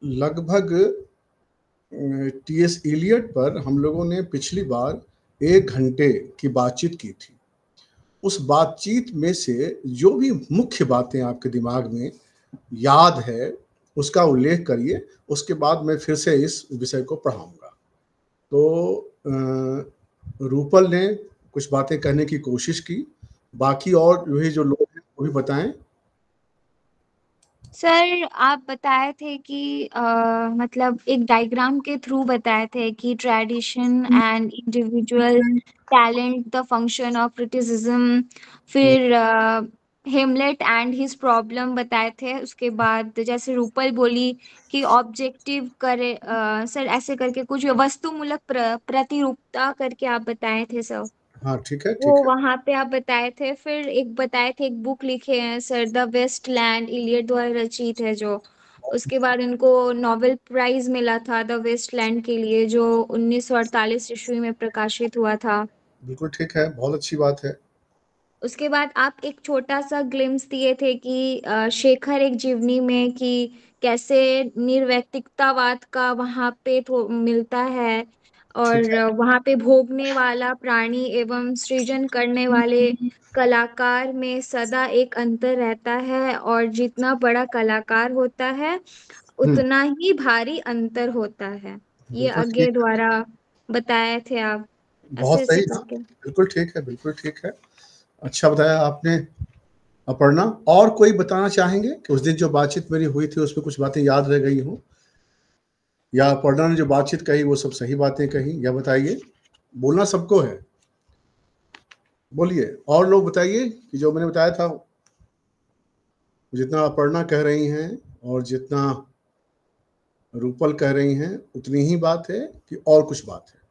लगभग TS Elliot पर हम लोगों ने पिछली बार 1 घंटे की बातचीत की थी। उस बातचीत में से जो भी मुख्य बातें आपके दिमाग में याद है, उसका उल्लेख करिए, उसके बाद मैं फिर से इस विषय को पढ़ाऊँगा। तो रूपल ने कुछ बातें कहने की कोशिश की, बाकी और वही जो लोग हैं वो भी बताएँ। सर, आप बताए थे कि मतलब एक डायग्राम के थ्रू बताए थे कि tradition and individual talent the function of criticism, फिर हेमलेट एंड हिज प्रॉब्लम बताए थे। उसके बाद जैसे रूपल बोली कि ऑब्जेक्टिव करे, सर ऐसे करके कुछ वस्तुमूलक प्रतिरूपता करके आप बताए थे सर। हाँ, ठीक है, वो ठीक है। वहां पे आप बताए थे। फिर एक बताए थे, एक बुक लिखे हैं sir, the Waste Land, Eliot द्वारा रचित है जो। उसके बाद उनको नोबेल प्राइज मिला था द वेस्ट लैंड के लिए, जो 1948 ईस्वी में प्रकाशित हुआ था। बिल्कुल ठीक है, बहुत अच्छी बात है। उसके बाद आप एक छोटा सा ग्लिम्स दिए थे कि शेखर एक जीवनी में कि कैसे निर्वैयक्तिकतावाद का वहां पे मिलता है, ठीक और है। वहां पे भोगने वाला प्राणी एवं सृजन करने वाले कलाकार में सदा एक अंतर रहता है, और जितना बड़ा कलाकार होता है हुँ, उतना ही भारी अंतर होता है। ये बिल्कुल आगे ठीक है। द्वारा बताए थे आप, ऐसे बहुत ऐसे सही ना, करके। बिल्कुल ठीक है, बिल्कुल ठीक है। अच्छा बताया आपने। अपर्णा, और कोई बताना चाहेंगे कि उस दिन जो बातचीत मेरी हुई थी उसमें कुछ बातें याद रह गई हों? या अपर्णा ने जो बातचीत कही वो सब सही बातें कहीं, या बताइए? बोलना सबको है, बोलिए। और लोग बताइए कि जो मैंने बताया था, जितना अपर्णा कह रही हैं और जितना रूपल कह रही हैं, उतनी ही बात है कि और कुछ बात है?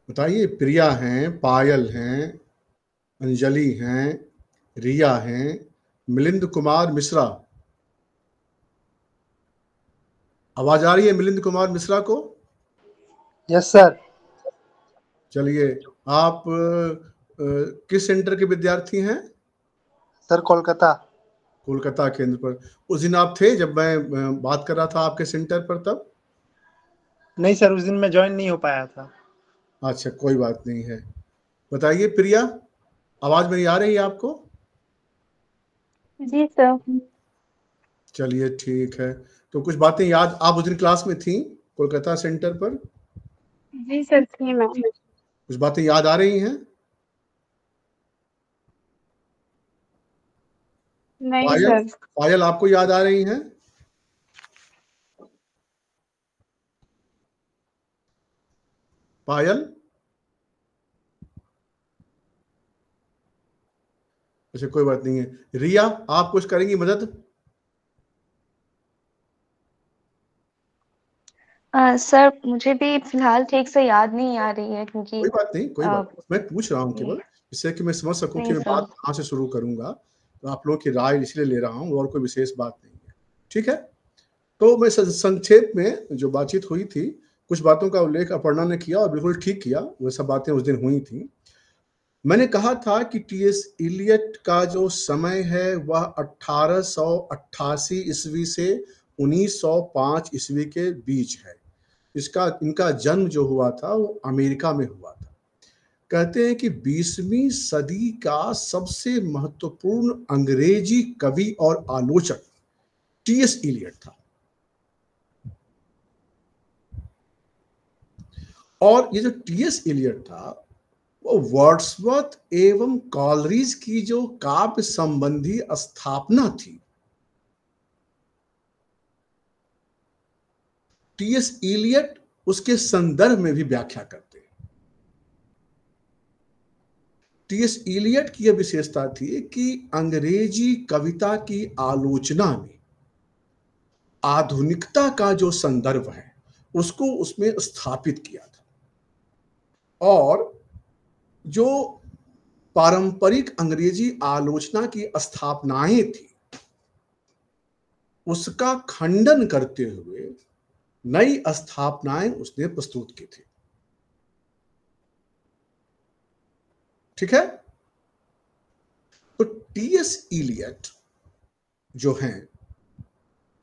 बताइए। प्रिया हैं, पायल हैं, अंजलि हैं, रिया हैं, मिलिंद कुमार मिश्रा। आवाज आ रही है मिलिंद कुमार मिश्रा को? Yes sir. चलिए, आप किस सेंटर के विद्यार्थी हैं? सर कोलकाता। कोलकाता केंद्र पर। उस दिन आप थे जब मैं बात कर रहा था आपके सेंटर पर तब? नहीं सर, उस दिन मैं ज्वाइन नहीं हो पाया था। अच्छा, कोई बात नहीं है। बताइए प्रिया, आवाज मेरी आ रही है आपको? जी सर। चलिए ठीक है। तो कुछ बातें याद, आप उस दिन क्लास में थी कोलकाता सेंटर पर? जी सर, थी मैं। कुछ बातें याद आ रही हैं? नहीं पायल, सर। पायल आपको याद आ रही हैं? पायल? अच्छा, कोई बात नहीं है। रिया, आप कुछ करेंगी मदद? सर मुझे भी फिलहाल ठीक से याद नहीं आ रही है, क्योंकि कोई बात नहीं, कोई बात नहीं। मैं पूछ रहा हूँ केवल, ये जिससे कि मैं समझ सकूँ नहीं कि मैं सर। बात कहाँ से शुरू करूँगा। तो आप लोगों की राय इसलिए ले रहा हूँ, और कोई विशेष बात नहीं है। ठीक है? तो मैं संक्षेप में जो बातचीत हुई थी, कुछ बातों का उल्लेख अपर्णा ने किया और बिल्कुल ठीक किया। वो सब बातें उस दिन हुई थी। मैंने कहा था कि टीएस इलियट का जो समय है वह 1888 ईस्वी से 1905 ईस्वी के बीच है। इनका जन्म जो हुआ था वो अमेरिका में हुआ था। कहते हैं कि 20वीं सदी का सबसे महत्वपूर्ण अंग्रेजी कवि और आलोचक टीएस इलियट था। और ये जो टीएस इलियट था, वो वर्ड्सवर्थ एवं कॉलरिज की जो काव्य संबंधी स्थापना थी, टीएस इलियट उसके संदर्भ में भी व्याख्या करते हैं। टीएस इलियट की यह विशेषता थी कि अंग्रेजी कविता की आलोचना में आधुनिकता का जो संदर्भ है उसको उसमें स्थापित किया था, और जो पारंपरिक अंग्रेजी आलोचना की स्थापनाएं थी उसका खंडन करते हुए नई स्थापनाएं उसने प्रस्तुत की थी। ठीक है। तो टीएस इलियट जो हैं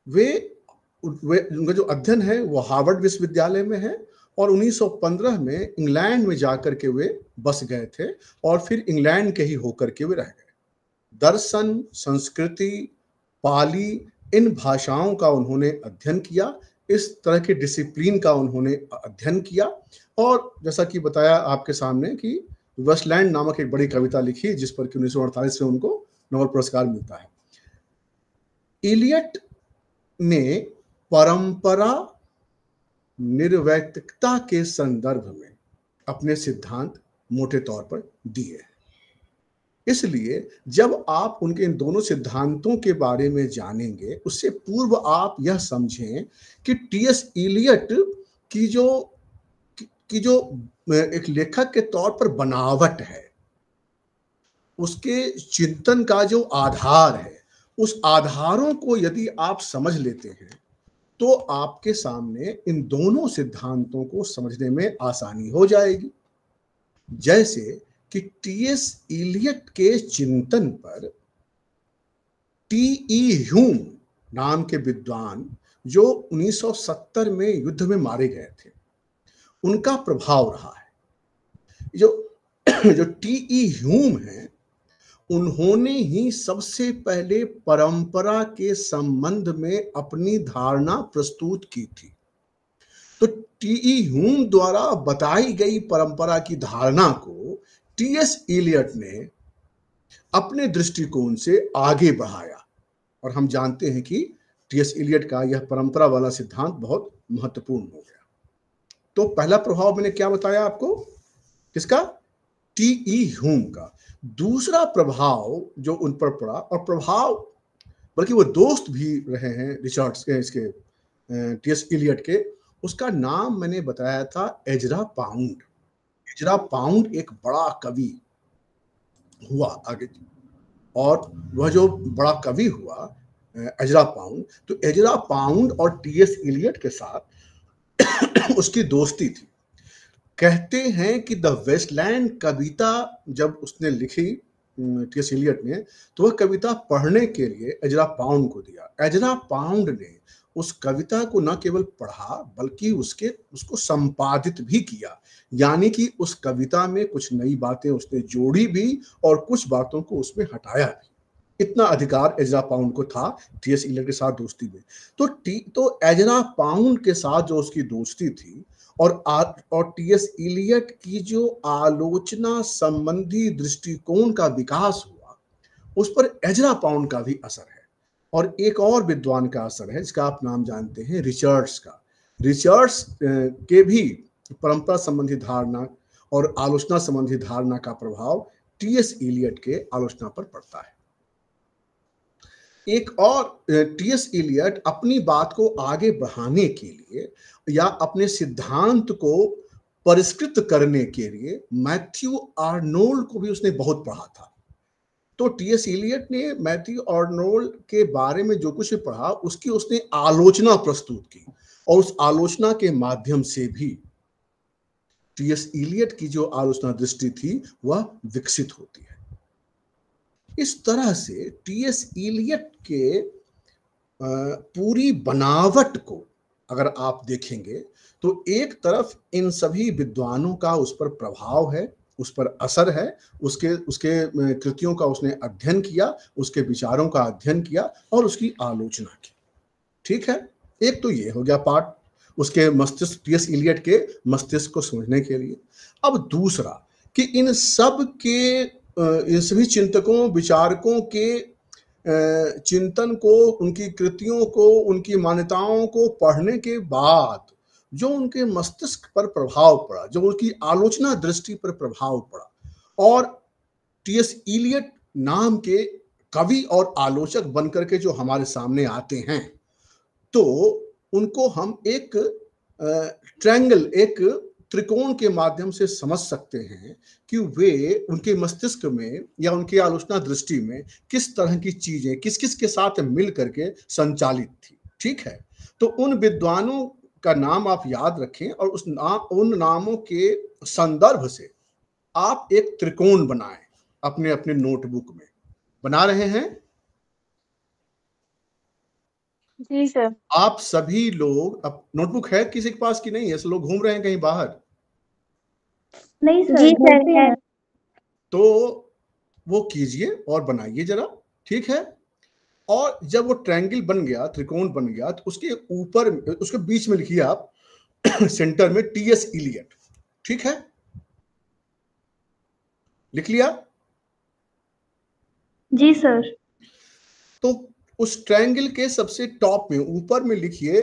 वे उनका जो अध्ययन है वो हार्वर्ड विश्वविद्यालय में है और 1915 में इंग्लैंड में जाकर के वे बस गए थे और फिर इंग्लैंड के ही होकर के वे रह गए। दर्शन, संस्कृति, पाली, इन भाषाओं का उन्होंने अध्ययन किया, इस तरह के डिसिप्लिन का उन्होंने अध्ययन किया और जैसा कि बताया आपके सामने कि वेस्टलैंड नामक एक बड़ी कविता लिखी जिस पर कि 1948 में उनको नोबेल पुरस्कार मिलता है। इलियट ने परंपरा निर्वैयक्तिकता के संदर्भ में अपने सिद्धांत मोटे तौर पर दिए हैं। इसलिए जब आप उनके इन दोनों सिद्धांतों के बारे में जानेंगे उससे पूर्व आप यह समझें कि टीएस इलियट की जो एक लेखक के तौर पर बनावट है, उसके चिंतन का जो आधार है, उस आधारों को यदि आप समझ लेते हैं तो आपके सामने इन दोनों सिद्धांतों को समझने में आसानी हो जाएगी। जैसे कि टीएस इलियट के चिंतन पर टी.ई. ह्यूम नाम के विद्वान जो 1970 में युद्ध में मारे गए थे, उनका प्रभाव रहा है। जो टी.ई. ह्यूम है, उन्होंने ही सबसे पहले परंपरा के संबंध में अपनी धारणा प्रस्तुत की थी। तो टी.ई. ह्यूम द्वारा बताई गई परंपरा की धारणा को टीएस इलियट ने अपने दृष्टिकोण से आगे बढ़ाया और हम जानते हैं कि टीएस इलियट का यह परंपरा वाला सिद्धांत बहुत महत्वपूर्ण हो गया। तो पहला प्रभाव मैंने क्या बताया आपको, किसका? टी.ई. ह्यूम का। दूसरा प्रभाव जो उन पर पड़ा, और प्रभाव बल्कि वो दोस्त भी रहे हैं रिचर्ड्स के, इसके टीएस इलियट के, उसका नाम मैंने बताया था एजरा पाउंड। एजरा पाउंड एक बड़ा कवि हुआ आगे, और वह जो बड़ा कवि हुआ एजरा पाउंड, तो एजरा पाउंड और टीएस इलियट के साथ उसकी दोस्ती थी। कहते हैं कि द वेस्टलैंड कविता जब उसने लिखी टीएस इलियट ने, तो वह कविता पढ़ने के लिए एजरा पाउंड को दिया। एजरा पाउंड ने उस कविता को न केवल पढ़ा बल्कि उसको संपादित भी किया, यानी कि उस कविता में कुछ नई बातें उसने जोड़ी भी और कुछ बातों को उसमें हटाया भी। इतना अधिकार एजरा पाउंड को था टीएस इलियट के साथ दोस्ती में। तो एजरा पाउंड के साथ जो उसकी दोस्ती थी और टीएस इलियट की जो आलोचना संबंधी दृष्टिकोण का विकास हुआ, उस पर एजरा पाउंड का भी असर है और एक और विद्वान का असर है जिसका आप नाम जानते हैं, रिचर्ड्स का। रिचर्ड्स के भी परंपरा संबंधी धारणा और आलोचना संबंधी धारणा का प्रभाव टीएस इलियट के आलोचना पर पड़ता है। एक और, टीएस इलियट अपनी बात को आगे बढ़ाने के लिए या अपने सिद्धांत को परिष्कृत करने के लिए मैथ्यू आर्नोल्ड को भी उसने बहुत पढ़ा था। तो टीएस इलियट ने मैथ्यू आर्नोल्ड के बारे में जो कुछ पढ़ा उसकी उसने आलोचना प्रस्तुत की और उस आलोचना के माध्यम से भी टीएस इलियट की जो आलोचना दृष्टि थी वह विकसित होती है। इस तरह से टीएस इलियट के पूरी बनावट को अगर आप देखेंगे तो एक तरफ इन सभी विद्वानों का उस पर प्रभाव है, उस पर असर है, उसके कृतियों का उसने अध्ययन किया, उसके विचारों का अध्ययन किया और उसकी आलोचना की। ठीक है, एक तो ये हो गया पार्ट उसके मस्तिष्क, टीएस इलियट के मस्तिष्क को समझने के लिए। अब दूसरा कि इन सभी चिंतकों, विचारकों के चिंतन को, उनकी कृतियों को, उनकी मान्यताओं को पढ़ने के बाद जो उनके मस्तिष्क पर प्रभाव पड़ा, जो उनकी आलोचना दृष्टि पर प्रभाव पड़ा, और टीएस इलियट नाम के कवि और आलोचक बनकर के जो हमारे सामने आते हैं, तो उनको हम एक ट्रायंगल, एक त्रिकोण के माध्यम से समझ सकते हैं कि वे उनके मस्तिष्क में या उनकी आलोचना दृष्टि में किस तरह की चीजें किस किस के साथ मिल करके संचालित थी। ठीक है, तो उन विद्वानों का नाम आप याद रखें और उन नामों के संदर्भ से आप एक त्रिकोण बनाएं अपने अपने नोटबुक में। बना रहे हैं? जी सर। आप सभी लोग, अब नोटबुक है किसी के पास कि नहीं? ऐसे लोग घूम रहे हैं कहीं बाहर? नहीं सर, जी घर सर पे है। है। तो वो कीजिए और बनाइए जरा, ठीक है? और जब वो ट्रायंगल बन गया, त्रिकोण बन गया, तो उसके ऊपर, उसके बीच में लिखिए आप सेंटर में टीएस इलियट, ठीक है? लिख लिया? जी सर। तो उस ट्रायंगल के सबसे टॉप में, ऊपर में लिखिए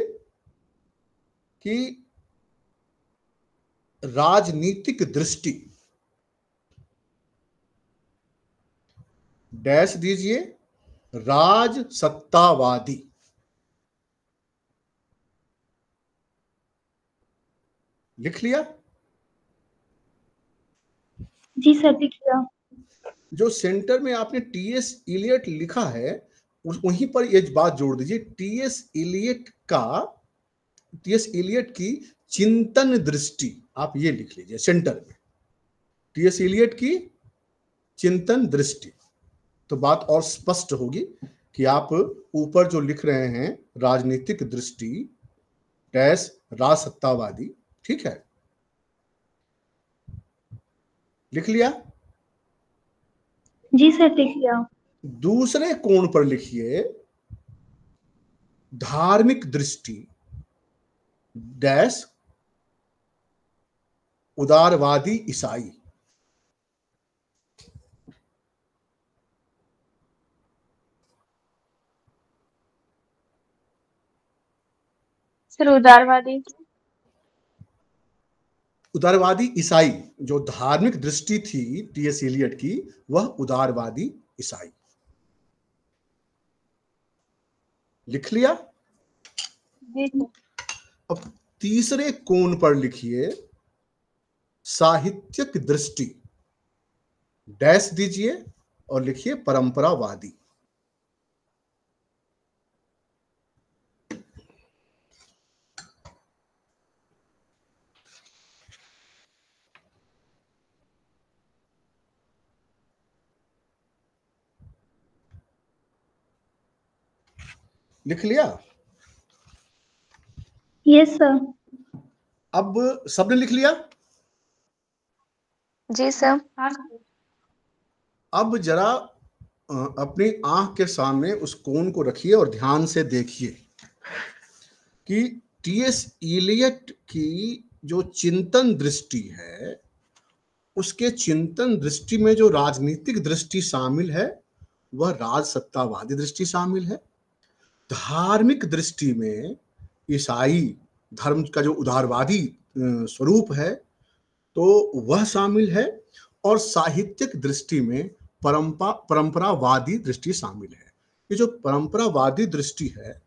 कि राजनीतिक दृष्टि, डैश दीजिए, राजसत्तावादी। लिख लिया? जी सर, लिख लिया। जो सेंटर में आपने टीएस इलियट लिखा है, वहीं पर ये बात जोड़ दीजिए, टीएस इलियट की चिंतन दृष्टि, आप ये लिख लीजिए सेंटर में, टीएस इलियट की चिंतन दृष्टि। तो बात और स्पष्ट होगी कि आप ऊपर जो लिख रहे हैं राजनीतिक दृष्टि डैश राजसत्तावादी, ठीक है? लिख लिया? जी सर, लिख लिया। दूसरे कोण पर लिखिए धार्मिक दृष्टि डैश उदारवादी ईसाई। सर उदारवादी। उदारवादी ईसाई, जो धार्मिक दृष्टि थी टीएस इलियट की, वह उदारवादी ईसाई। लिख लिया? जी सर। अब तीसरे कोण पर लिखिए साहित्यिक दृष्टि, डैश दीजिए और लिखिए परंपरावादी। लिख लिया? Yes sir. अब सबने लिख लिया? जी सर। अब जरा अपनी आंख के सामने उस कोण को रखिए और ध्यान से देखिए कि टीएस इलियट की जो चिंतन दृष्टि है, उसके चिंतन दृष्टि में जो राजनीतिक दृष्टि शामिल है वह राजसत्तावादी दृष्टि शामिल है। धार्मिक दृष्टि में ईसाई धर्म का जो उदारवादी स्वरूप है तो वह शामिल है, और साहित्यिक दृष्टि में परंपरावादी दृष्टि शामिल है। ये जो परंपरावादी दृष्टि है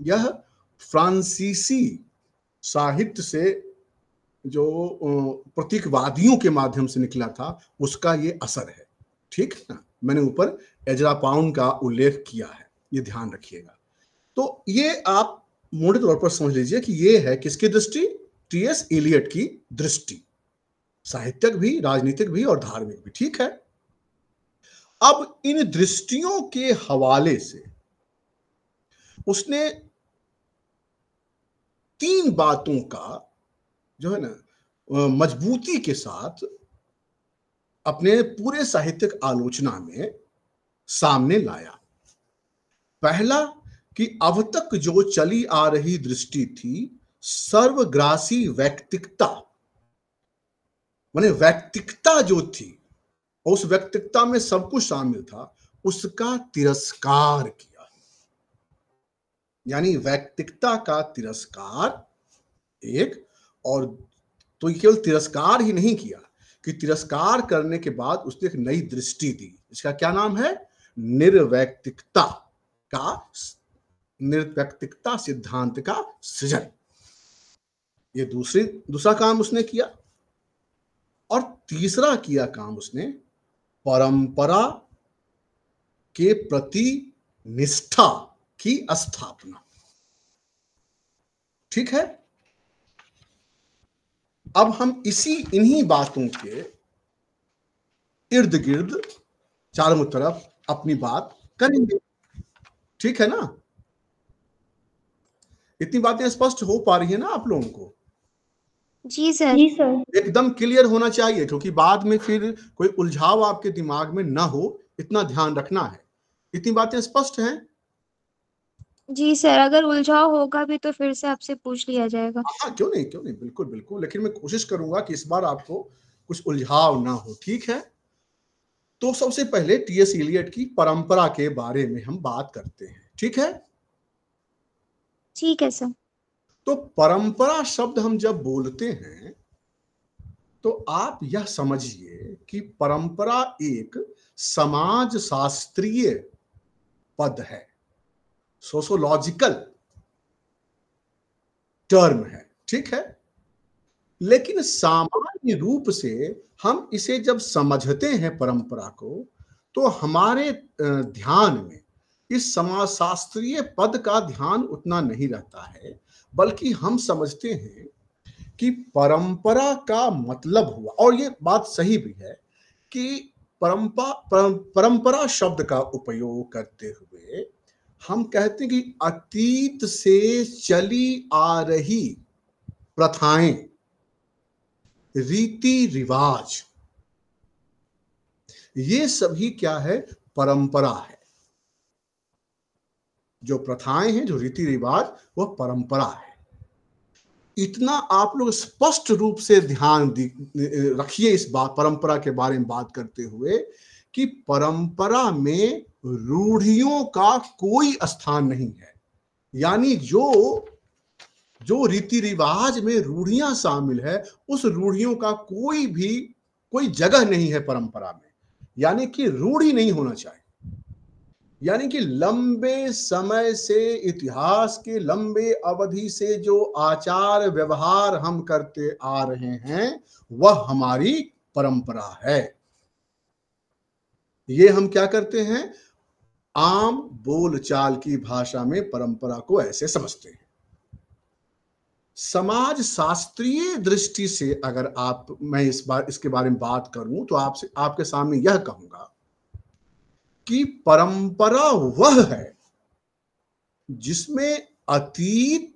यह फ्रांसीसी साहित्य से जो प्रतीकवादियों के माध्यम से निकला था, उसका ये असर है, ठीक है ना? मैंने ऊपर एजरा पाउंड का उल्लेख किया है, ये ध्यान रखिएगा। तो ये आप मोटे तौर पर समझ लीजिए कि ये है किसकी दृष्टि? टीएस इलियट की दृष्टि, साहित्यिक भी, राजनीतिक भी और धार्मिक भी, ठीक है? अब इन दृष्टियों के हवाले से उसने 3 बातों का जो है ना मजबूती के साथ अपने पूरे साहित्यिक आलोचना में सामने लाया। पहला कि अब तक जो चली आ रही दृष्टि थी सर्वग्रासी वैयक्तिकता, माने वैयक्तिकता जो थी, उस वैयक्तिकता में सब कुछ शामिल था, उसका तिरस्कार किया। यानी वैयक्तिकता का तिरस्कार एक, और तो ये केवल तिरस्कार ही नहीं किया कि तिरस्कार करने के बाद उसने एक नई दृष्टि दी। इसका क्या नाम है? निर्वैयक्तिकता सिद्धांत का सृजन। ये दूसरा काम उसने किया। और तीसरा किया काम उसने परंपरा के प्रति निष्ठा की स्थापना, ठीक है? अब हम इन्हीं बातों के इर्द गिर्द चारों तरफ अपनी बात करेंगे। ठीक है ना? इतनी बातें स्पष्ट हो पा रही है ना आप लोगों को? जी सर। जी सर। एकदम क्लियर होना चाहिए, क्योंकि बाद में फिर कोई उलझाव आपके दिमाग में ना हो, इतना ध्यान रखना है। इतनी बातें स्पष्ट हैं? जी सर, अगर उलझाव होगा भी तो फिर से आपसे पूछ लिया जाएगा। हाँ, क्यों नहीं, बिल्कुल बिल्कुल, लेकिन मैं कोशिश करूंगा कि इस बार आपको कुछ उलझाव ना हो। ठीक है? तो सबसे पहले टीएस इलियट की परंपरा के बारे में हम बात करते हैं। ठीक है? ठीक है सर। तो परंपरा शब्द हम जब बोलते हैं तो आप यह समझिए कि परंपरा एक समाज शास्त्रीय पद है, सोशोलॉजिकल टर्म है। ठीक है? लेकिन सामान्य रूप से हम इसे जब समझते हैं परंपरा को, तो हमारे ध्यान में इस समाजशास्त्रीय पद का ध्यान उतना नहीं रहता है, बल्कि हम समझते हैं कि परंपरा का मतलब हुआ, और ये बात सही भी है कि परंपरा शब्द का उपयोग करते हुए हम कहते हैं कि अतीत से चली आ रही प्रथाएं, रीति रिवाज, ये सभी क्या है? परंपरा है। जो प्रथाएं हैं, जो रीति रिवाज, वह परंपरा है। इतना आप लोग स्पष्ट रूप से ध्यान रखिए इस बात, परंपरा के बारे में बात करते हुए, कि परंपरा में रूढ़ियों का कोई स्थान नहीं है। यानी जो रीति रिवाज में रूढ़ियां शामिल है, उस रूढ़ियों का कोई जगह नहीं है परंपरा में। यानी कि रूढ़ी नहीं होना चाहिए। यानी कि लंबे समय से, इतिहास के लंबे अवधि से जो आचार व्यवहार हम करते आ रहे हैं, वह हमारी परंपरा है। ये हम क्या करते हैं? आम बोलचाल की भाषा में परंपरा को ऐसे समझते हैं। समाज शास्त्रीय दृष्टि से अगर मैं इसके बारे में बात करूं, तो आपके सामने यह कहूंगा कि परंपरा वह है जिसमें अतीत,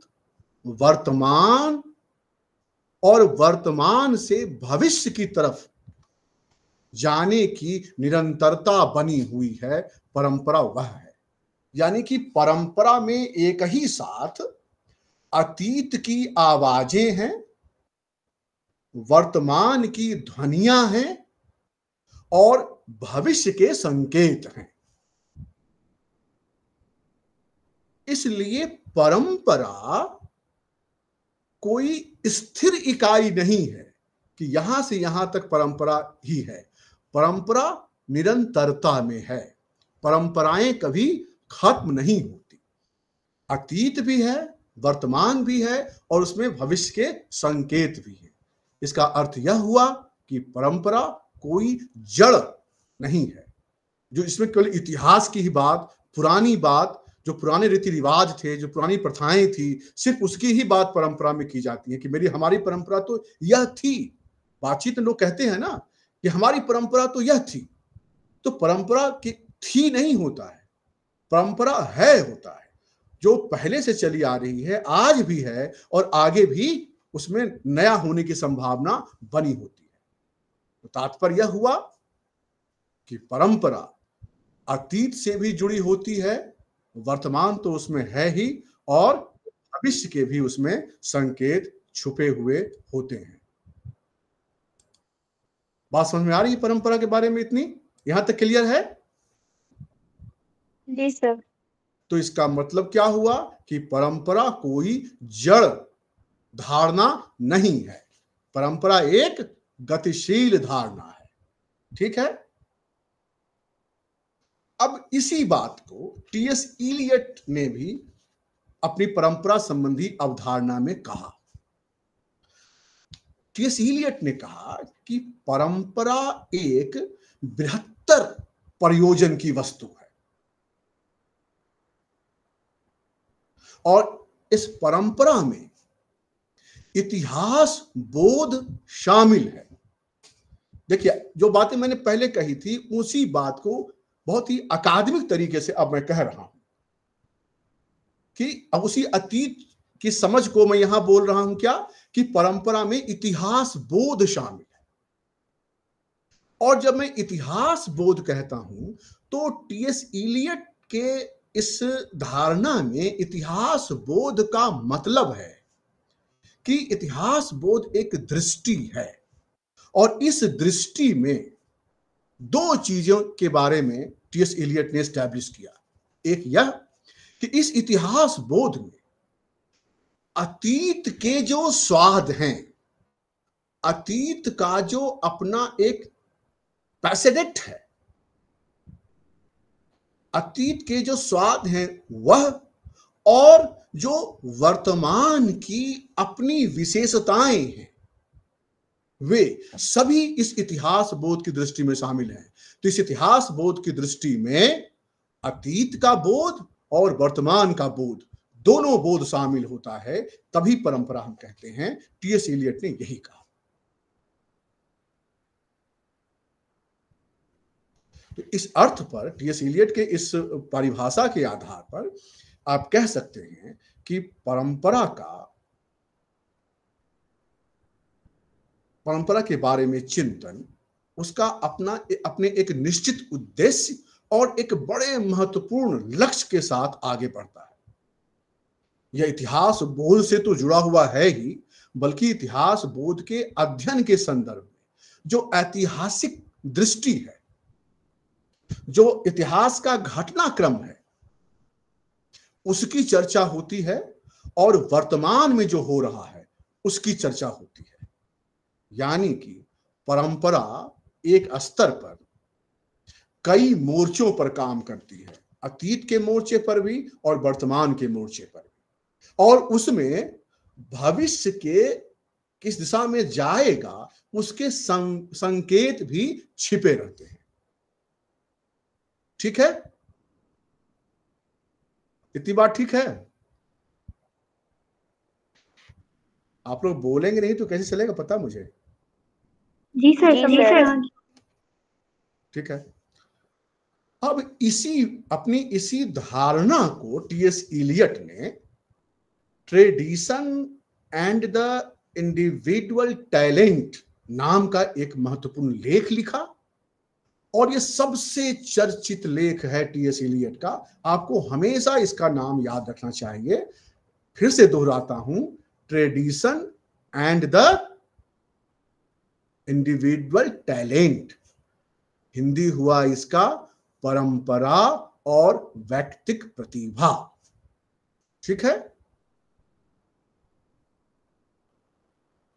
वर्तमान और वर्तमान से भविष्य की तरफ जाने की निरंतरता बनी हुई है। परंपरा वह है। यानी कि परंपरा में एक ही साथ अतीत की आवाजें हैं, वर्तमान की ध्वनियां हैं और भविष्य के संकेत हैं। इसलिए परंपरा कोई स्थिर इकाई नहीं है कि यहां से यहां तक परंपरा ही है। परंपरा निरंतरता में है। परंपराएं कभी खत्म नहीं होती। अतीत भी है, वर्तमान भी है और उसमें भविष्य के संकेत भी है। इसका अर्थ यह हुआ कि परंपरा कोई जड़ नहीं है, जो इसमें केवल इतिहास की ही बात, पुरानी बात, जो पुराने रीति रिवाज थे, जो पुरानी प्रथाएं थी, सिर्फ उसकी ही बात परंपरा में की जाती है कि हमारी परंपरा तो यह थी। बातचीत में लोग कहते हैं ना कि हमारी परंपरा तो यह थी। तो परंपरा की थी नहीं होता है, परंपरा है होता है, जो पहले से चली आ रही है, आज भी है और आगे भी उसमें नया होने की संभावना बनी होती है। तो तात्पर्य यह हुआ कि परंपरा अतीत से भी जुड़ी होती है, वर्तमान तो उसमें है ही, और भविष्य के भी उसमें संकेत छुपे हुए होते हैं। बात समझ में आ रही है परंपरा के बारे में? इतनी यहां तक क्लियर है? जी सर। तो इसका मतलब क्या हुआ कि परंपरा कोई जड़ धारणा नहीं है। परंपरा एक गतिशील धारणा है। ठीक है? अब इसी बात को टीएस इलियट ने भी अपनी परंपरा संबंधी अवधारणा में कहा। टीएस इलियट ने कहा कि परंपरा एक बृहत्तर प्रयोजन की वस्तु है और इस परंपरा में इतिहास बोध शामिल है, देखिए, जो बातें मैंने पहले कही थी उसी बात को बहुत ही अकादमिक तरीके से अब मैं कह रहा हूं कि अब उसी अतीत की समझ को मैं यहां बोल रहा हूं क्या, कि परंपरा में इतिहास बोध शामिल है। और जब मैं इतिहास बोध कहता हूं तो टीएस इलियट के इस धारणा में इतिहास बोध का मतलब है कि इतिहास बोध एक दृष्टि है, और इस दृष्टि में दो चीजों के बारे में टीएस इलियट ने एस्टैब्लिश किया। एक यह कि इस इतिहास बोध में अतीत के जो स्वाद हैं, अतीत का जो अपना एक पैसेडेट है, अतीत के जो स्वाद हैं वह, और जो वर्तमान की अपनी विशेषताएं हैं, वे सभी इस इतिहास बोध की दृष्टि में शामिल हैं। तो इस इतिहास बोध की दृष्टि में अतीत का बोध और वर्तमान का बोध, दोनों बोध शामिल होता है, तभी परंपरा हम कहते हैं। टीएस इलियट ने यही कहा। तो इस अर्थ पर टीएस इलियट के इस परिभाषा के आधार पर आप कह सकते हैं कि परंपरा के बारे में चिंतन, उसका अपने एक निश्चित उद्देश्य और एक बड़े महत्वपूर्ण लक्ष्य के साथ आगे बढ़ता है। यह इतिहास बोध से तो जुड़ा हुआ है ही, बल्कि इतिहास बोध के अध्ययन के संदर्भ में जो ऐतिहासिक दृष्टि है, जो इतिहास का घटनाक्रम है, उसकी चर्चा होती है, और वर्तमान में जो हो रहा है उसकी चर्चा होती है। यानी कि परंपरा एक स्तर पर कई मोर्चों पर काम करती है, अतीत के मोर्चे पर भी और वर्तमान के मोर्चे पर भी, और उसमें भविष्य के किस दिशा में जाएगा उसके संकेत भी छिपे रहते हैं। ठीक है, इतनी बात ठीक है? आप लोग बोलेंगे नहीं तो कैसे चलेगा, पता मुझे। जी सर। ठीक है। अब इसी धारणा को टीएस इलियट ने tradition and the individual talent नाम का एक महत्वपूर्ण लेख लिखा, और ये सबसे चर्चित लेख है टीएस इलियट का। आपको हमेशा इसका नाम याद रखना चाहिए। फिर से दोहराता हूं, tradition and the individual talent. Hindi हुआ इसका परंपरा और व्यक्तिक प्रतिभा। ठीक है।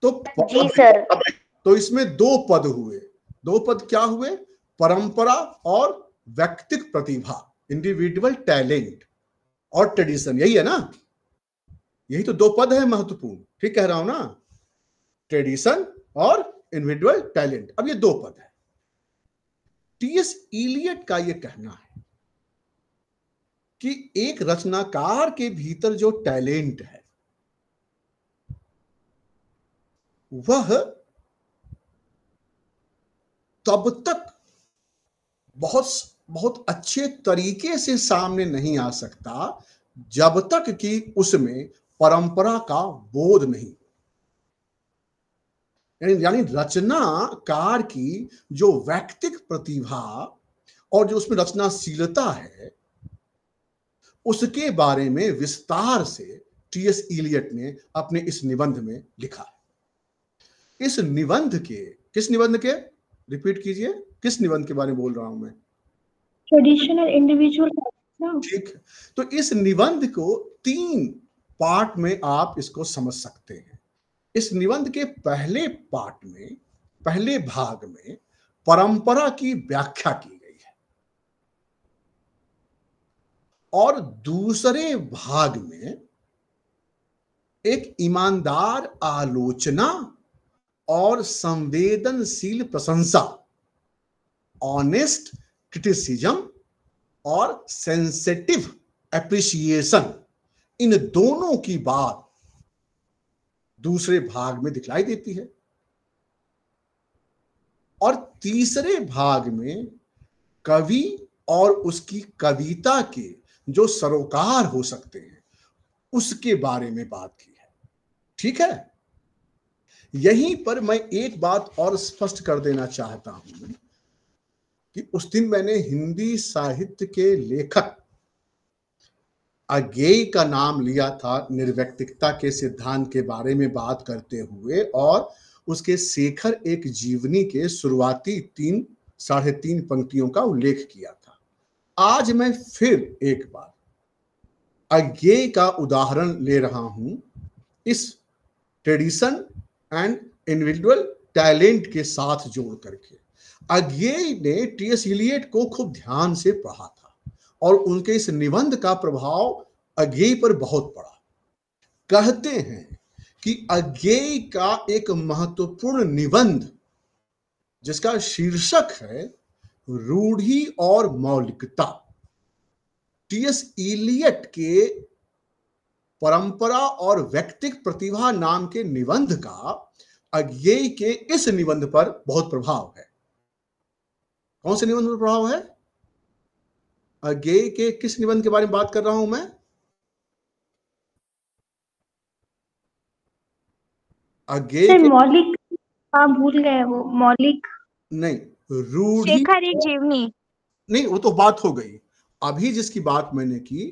तो जी सर। तो इसमें दो पद हुए। दो पद क्या हुए? परंपरा और व्यक्तिक प्रतिभा, इंडिविजुअल टैलेंट और ट्रेडिशन। यही है ना? यही तो दो पद है महत्वपूर्ण। ठीक कह रहा हूं ना? ट्रेडिशन और इंडिविजुअल टैलेंट। अब ये दो पद है। टीएस इलियट का यह कहना है कि एक रचनाकार के भीतर जो टैलेंट है वह तब तक बहुत अच्छे तरीके से सामने नहीं आ सकता जब तक कि उसमें परंपरा का बोध नहीं। यानी रचनाकार की जो व्यक्तिक प्रतिभा और जो उसमें रचनाशीलता है, उसके बारे में विस्तार से टीएस इलियट ने अपने इस निबंध में लिखा है। इस निबंध के, किस निबंध के, रिपीट कीजिए, किस निबंध के बारे में बोल रहा हूं मैं? Traditional individual. ठीक है। तो इस निबंध को 3 पार्ट में आप इसको समझ सकते हैं। इस निबंध के पहले पार्ट में, पहले भाग में परंपरा की व्याख्या की गई है, और दूसरे भाग में एक ईमानदार आलोचना और संवेदनशील प्रशंसा, ऑनेस्ट क्रिटिसिज्म और सेंसिटिव एप्रिसिएशन, इन दोनों की बात दूसरे भाग में दिखलाई देती है। और तीसरे भाग में कवि और उसकी कविता के जो सरोकार हो सकते हैं उसके बारे में बात की है। ठीक है, यहीं पर मैं एक बात और स्पष्ट कर देना चाहता हूं कि उस दिन मैंने हिंदी साहित्य के लेखक अज्ञेय का नाम लिया था निर्व्यक्तिकता के सिद्धांत के बारे में बात करते हुए, और उसके शेखर एक जीवनी के शुरुआती 3-3.5 पंक्तियों का उल्लेख किया था। आज मैं फिर एक बार अज्ञेय का उदाहरण ले रहा हूं इस ट्रेडिशन एंड इंडिविजुअल टैलेंट के साथ जोड़ करके। अज्ञेय ने टी.एस. इलियट को खूब ध्यान से पढ़ा था और उनके इस निबंध का प्रभाव अज्ञेय पर बहुत पड़ा। कहते हैं कि अज्ञेय का एक महत्वपूर्ण निबंध जिसका शीर्षक है रूढ़ि और मौलिकता, टी.एस. इलियट के परंपरा और व्यक्तिक प्रतिभा नाम के निबंध का अज्ञेय के इस निबंध पर बहुत प्रभाव है। कौन से निबंध पर प्रभाव है? अज्ञेय के किस निबंध के बारे में बात कर रहा हूं मैं? अज्ञेय के मौलिक, आप भूल गए वो मौलिक नहीं, रूढ़ि शेखर एक जीवनी नहीं, वो तो बात हो गई। अभी जिसकी बात मैंने की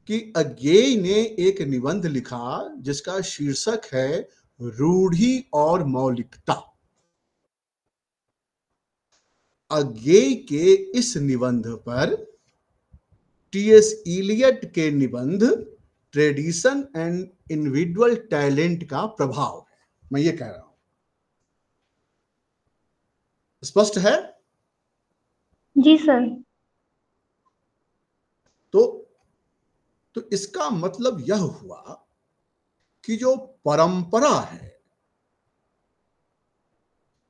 कि अज्ञेय ने एक निबंध लिखा जिसका शीर्षक है रूढ़ि और मौलिकता। अज्ञेय के इस निबंध पर टी.एस. इलियट के निबंध ट्रेडिशन एंड इंडिविजुअल टैलेंट का प्रभाव है, मैं ये कह रहा हूं। स्पष्ट है? जी सर। तो इसका मतलब यह हुआ कि जो परंपरा है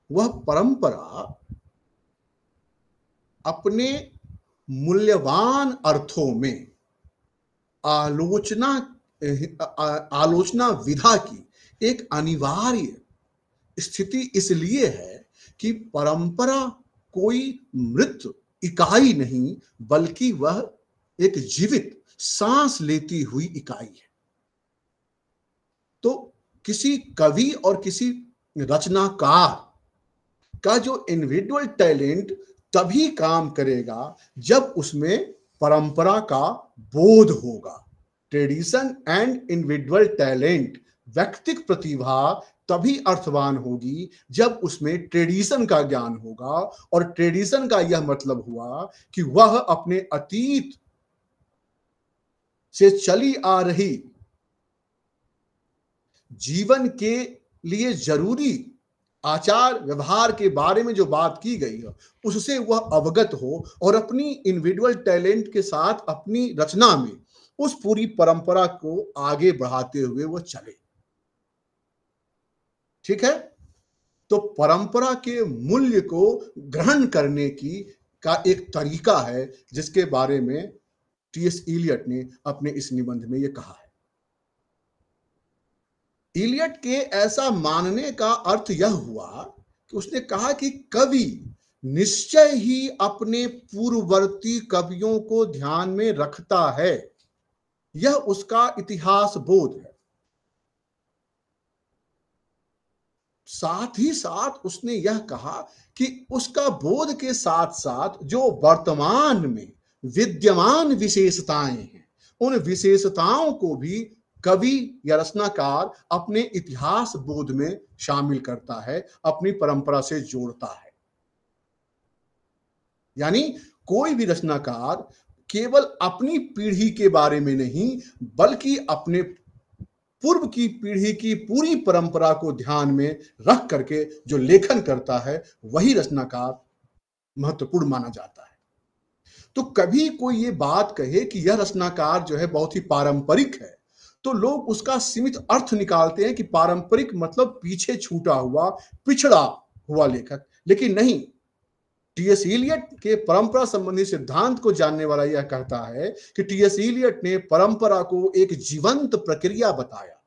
वह परंपरा अपने मूल्यवान अर्थों में आलोचना विधा की एक अनिवार्य स्थिति इसलिए है कि परंपरा कोई मृत इकाई नहीं बल्कि वह एक जीवित सांस लेती हुई इकाई है। तो किसी कवि और किसी रचनाकार का जो इंडिविजुअल टैलेंट तभी काम करेगा जब उसमें परंपरा का बोध होगा। ट्रेडिशन एंड इंडिविजुअल टैलेंट, व्यक्तिक प्रतिभा तभी अर्थवान होगी जब उसमें ट्रेडिशन का ज्ञान होगा, और ट्रेडिशन का यह मतलब हुआ कि वह अपने अतीत से चली आ रही जीवन के लिए जरूरी आचार व्यवहार के बारे में जो बात की गई है उससे वह अवगत हो और अपनी इंडिविजुअल टैलेंट के साथ अपनी रचना में उस पूरी परंपरा को आगे बढ़ाते हुए वह चले। ठीक है, तो परंपरा के मूल्य को ग्रहण करने का एक तरीका है जिसके बारे में टी.एस. इलियट ने अपने इस निबंध में यह कहा है। इलियट के ऐसा मानने का अर्थ यह हुआ कि उसने कहा कि कवि निश्चय ही अपने पूर्ववर्ती कवियों को ध्यान में रखता है, यह उसका इतिहास बोध है। साथ ही साथ उसने यह कहा कि उसका बोध के साथ साथ जो वर्तमान में विद्यमान विशेषताएं हैं उन विशेषताओं को भी कवि या रचनाकार अपने इतिहास बोध में शामिल करता है, अपनी परंपरा से जोड़ता है। यानी कोई भी रचनाकार केवल अपनी पीढ़ी के बारे में नहीं बल्कि अपने पूर्व की पीढ़ी की पूरी परंपरा को ध्यान में रख करके जो लेखन करता है वही रचनाकार महत्वपूर्ण माना जाता है। तो कभी कोई ये बात कहे कि यह रचनाकार जो है बहुत ही पारंपरिक है तो लोग उसका सीमित अर्थ निकालते हैं कि पारंपरिक मतलब पीछे छूटा हुआ, पिछड़ा हुआ लेखक, लेकिन नहीं। टी.एस. इलियट के परंपरा संबंधी सिद्धांत को जानने वाला यह कहता है कि टी.एस. इलियट ने परंपरा को एक जीवंत प्रक्रिया बताया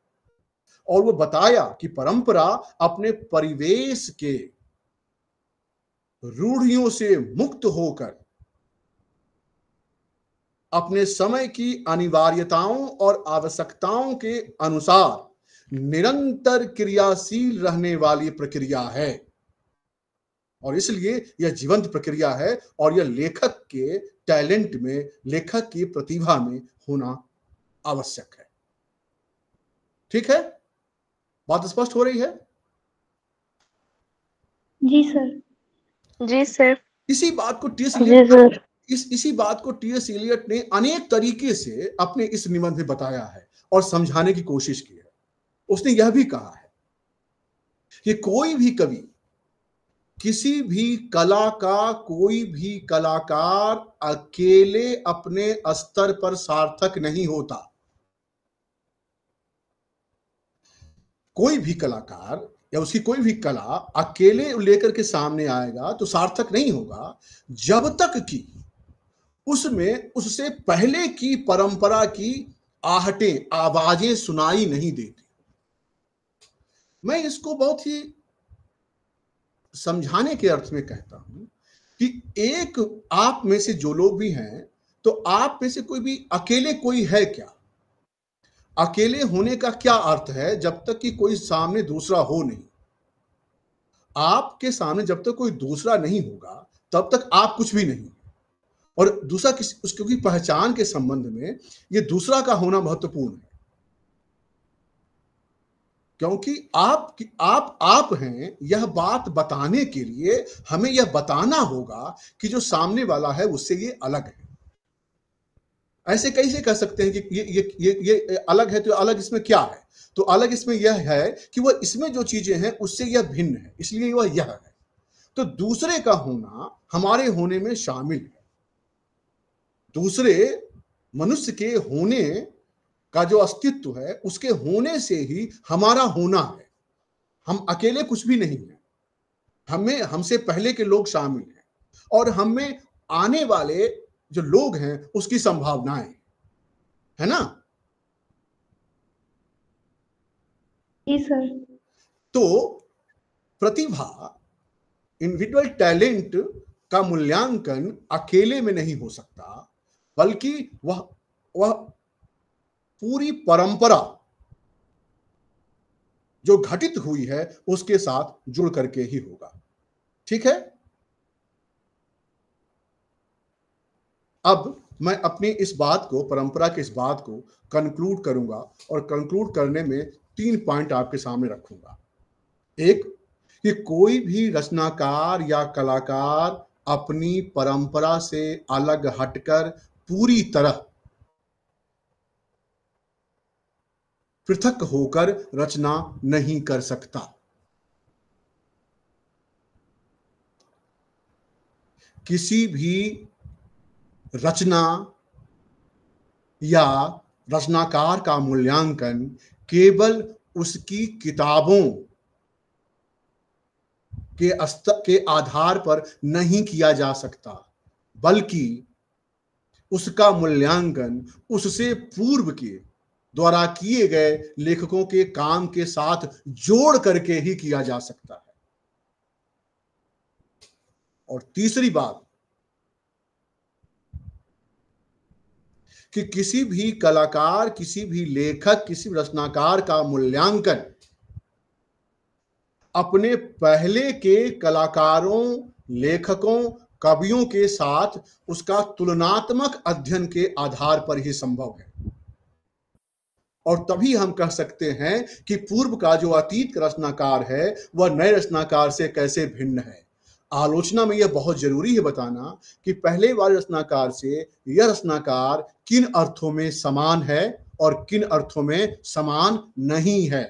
और वो बताया कि परंपरा अपने परिवेश के रूढ़ियों से मुक्त होकर अपने समय की अनिवार्यताओं और आवश्यकताओं के अनुसार निरंतर क्रियाशील रहने वाली प्रक्रिया है, और इसलिए यह जीवंत प्रक्रिया है और यह लेखक के टैलेंट में, लेखक की प्रतिभा में होना आवश्यक है। ठीक है, बात स्पष्ट हो रही है? जी सर। जी सर। इसी बात को टी.एस. जी इलियट सर। इसी बात को टी.एस. इलियट ने अनेक तरीके से अपने इस निबंध में बताया है और समझाने की कोशिश की है। उसने यह भी कहा है कि कोई भी कवि, किसी भी कला का कोई भी कलाकार अकेले अपने स्तर पर सार्थक नहीं होता। कोई भी कलाकार या उसकी कोई भी कला अकेले लेकर के सामने आएगा तो सार्थक नहीं होगा, जब तक कि उसमें उससे पहले की परंपरा की आहटें, आवाजें सुनाई नहीं देती। मैं इसको बहुत ही समझाने के अर्थ में कहता हूं कि एक आप में से जो लोग भी हैं, तो आप में से कोई भी अकेले कोई है क्या? अकेले होने का क्या अर्थ है? जब तक कि कोई सामने दूसरा हो नहीं। आपके सामने जब तक कोई दूसरा नहीं होगा तब तक आप कुछ भी नहीं। और दूसरा उसकी पहचान के संबंध में ये दूसरा का होना महत्वपूर्ण है, क्योंकि आप हैं। यह बात बताने के लिए हमें यह बताना होगा कि जो सामने वाला है उससे ये अलग है। ऐसे कैसे कह सकते हैं कि ये अलग है? तो अलग इसमें क्या है? तो अलग इसमें यह है कि वह इसमें जो चीजें हैं उससे यह भिन्न है, इसलिए वह यह है। तो दूसरे का होना हमारे होने में शामिल है। दूसरे मनुष्य के होने का जो अस्तित्व है, उसके होने से ही हमारा होना है। हम अकेले कुछ भी नहीं है, हमें हमसे पहले के लोग शामिल हैं और हमें आने वाले जो लोग हैं उसकी संभावनाएं, है ना? जी सर। तो प्रतिभा, इंडिविजुअल टैलेंट का मूल्यांकन अकेले में नहीं हो सकता, बल्कि वह पूरी परंपरा जो घटित हुई है उसके साथ जुड़ करके ही होगा। ठीक है, अब मैं अपनी इस बात को, परंपरा की इस बात को कंक्लूड करूंगा और कंक्लूड करने में 3 पॉइंट आपके सामने रखूंगा। एक, कि कोई भी रचनाकार या कलाकार अपनी परंपरा से अलग हटकर पूरी तरह पृथक होकर रचना नहीं कर सकता। किसी भी रचना या रचनाकार का मूल्यांकन केवल उसकी किताबों के आधार पर नहीं किया जा सकता, बल्कि उसका मूल्यांकन उससे पूर्व के द्वारा किए गए लेखकों के काम के साथ जोड़ करके ही किया जा सकता है। और तीसरी बात, कि किसी भी कलाकार, किसी भी लेखक, किसी भी रचनाकार का मूल्यांकन अपने पहले के कलाकारों, लेखकों, कवियों के साथ उसका तुलनात्मक अध्ययन के आधार पर ही संभव है। और तभी हम कह सकते हैं कि पूर्व का जो अतीत का रचनाकार है वह नए रचनाकार से कैसे भिन्न है। आलोचना में यह बहुत जरूरी है बताना कि पहले वाले रचनाकार से यह रचनाकार किन अर्थों में समान है और किन अर्थों में समान नहीं है।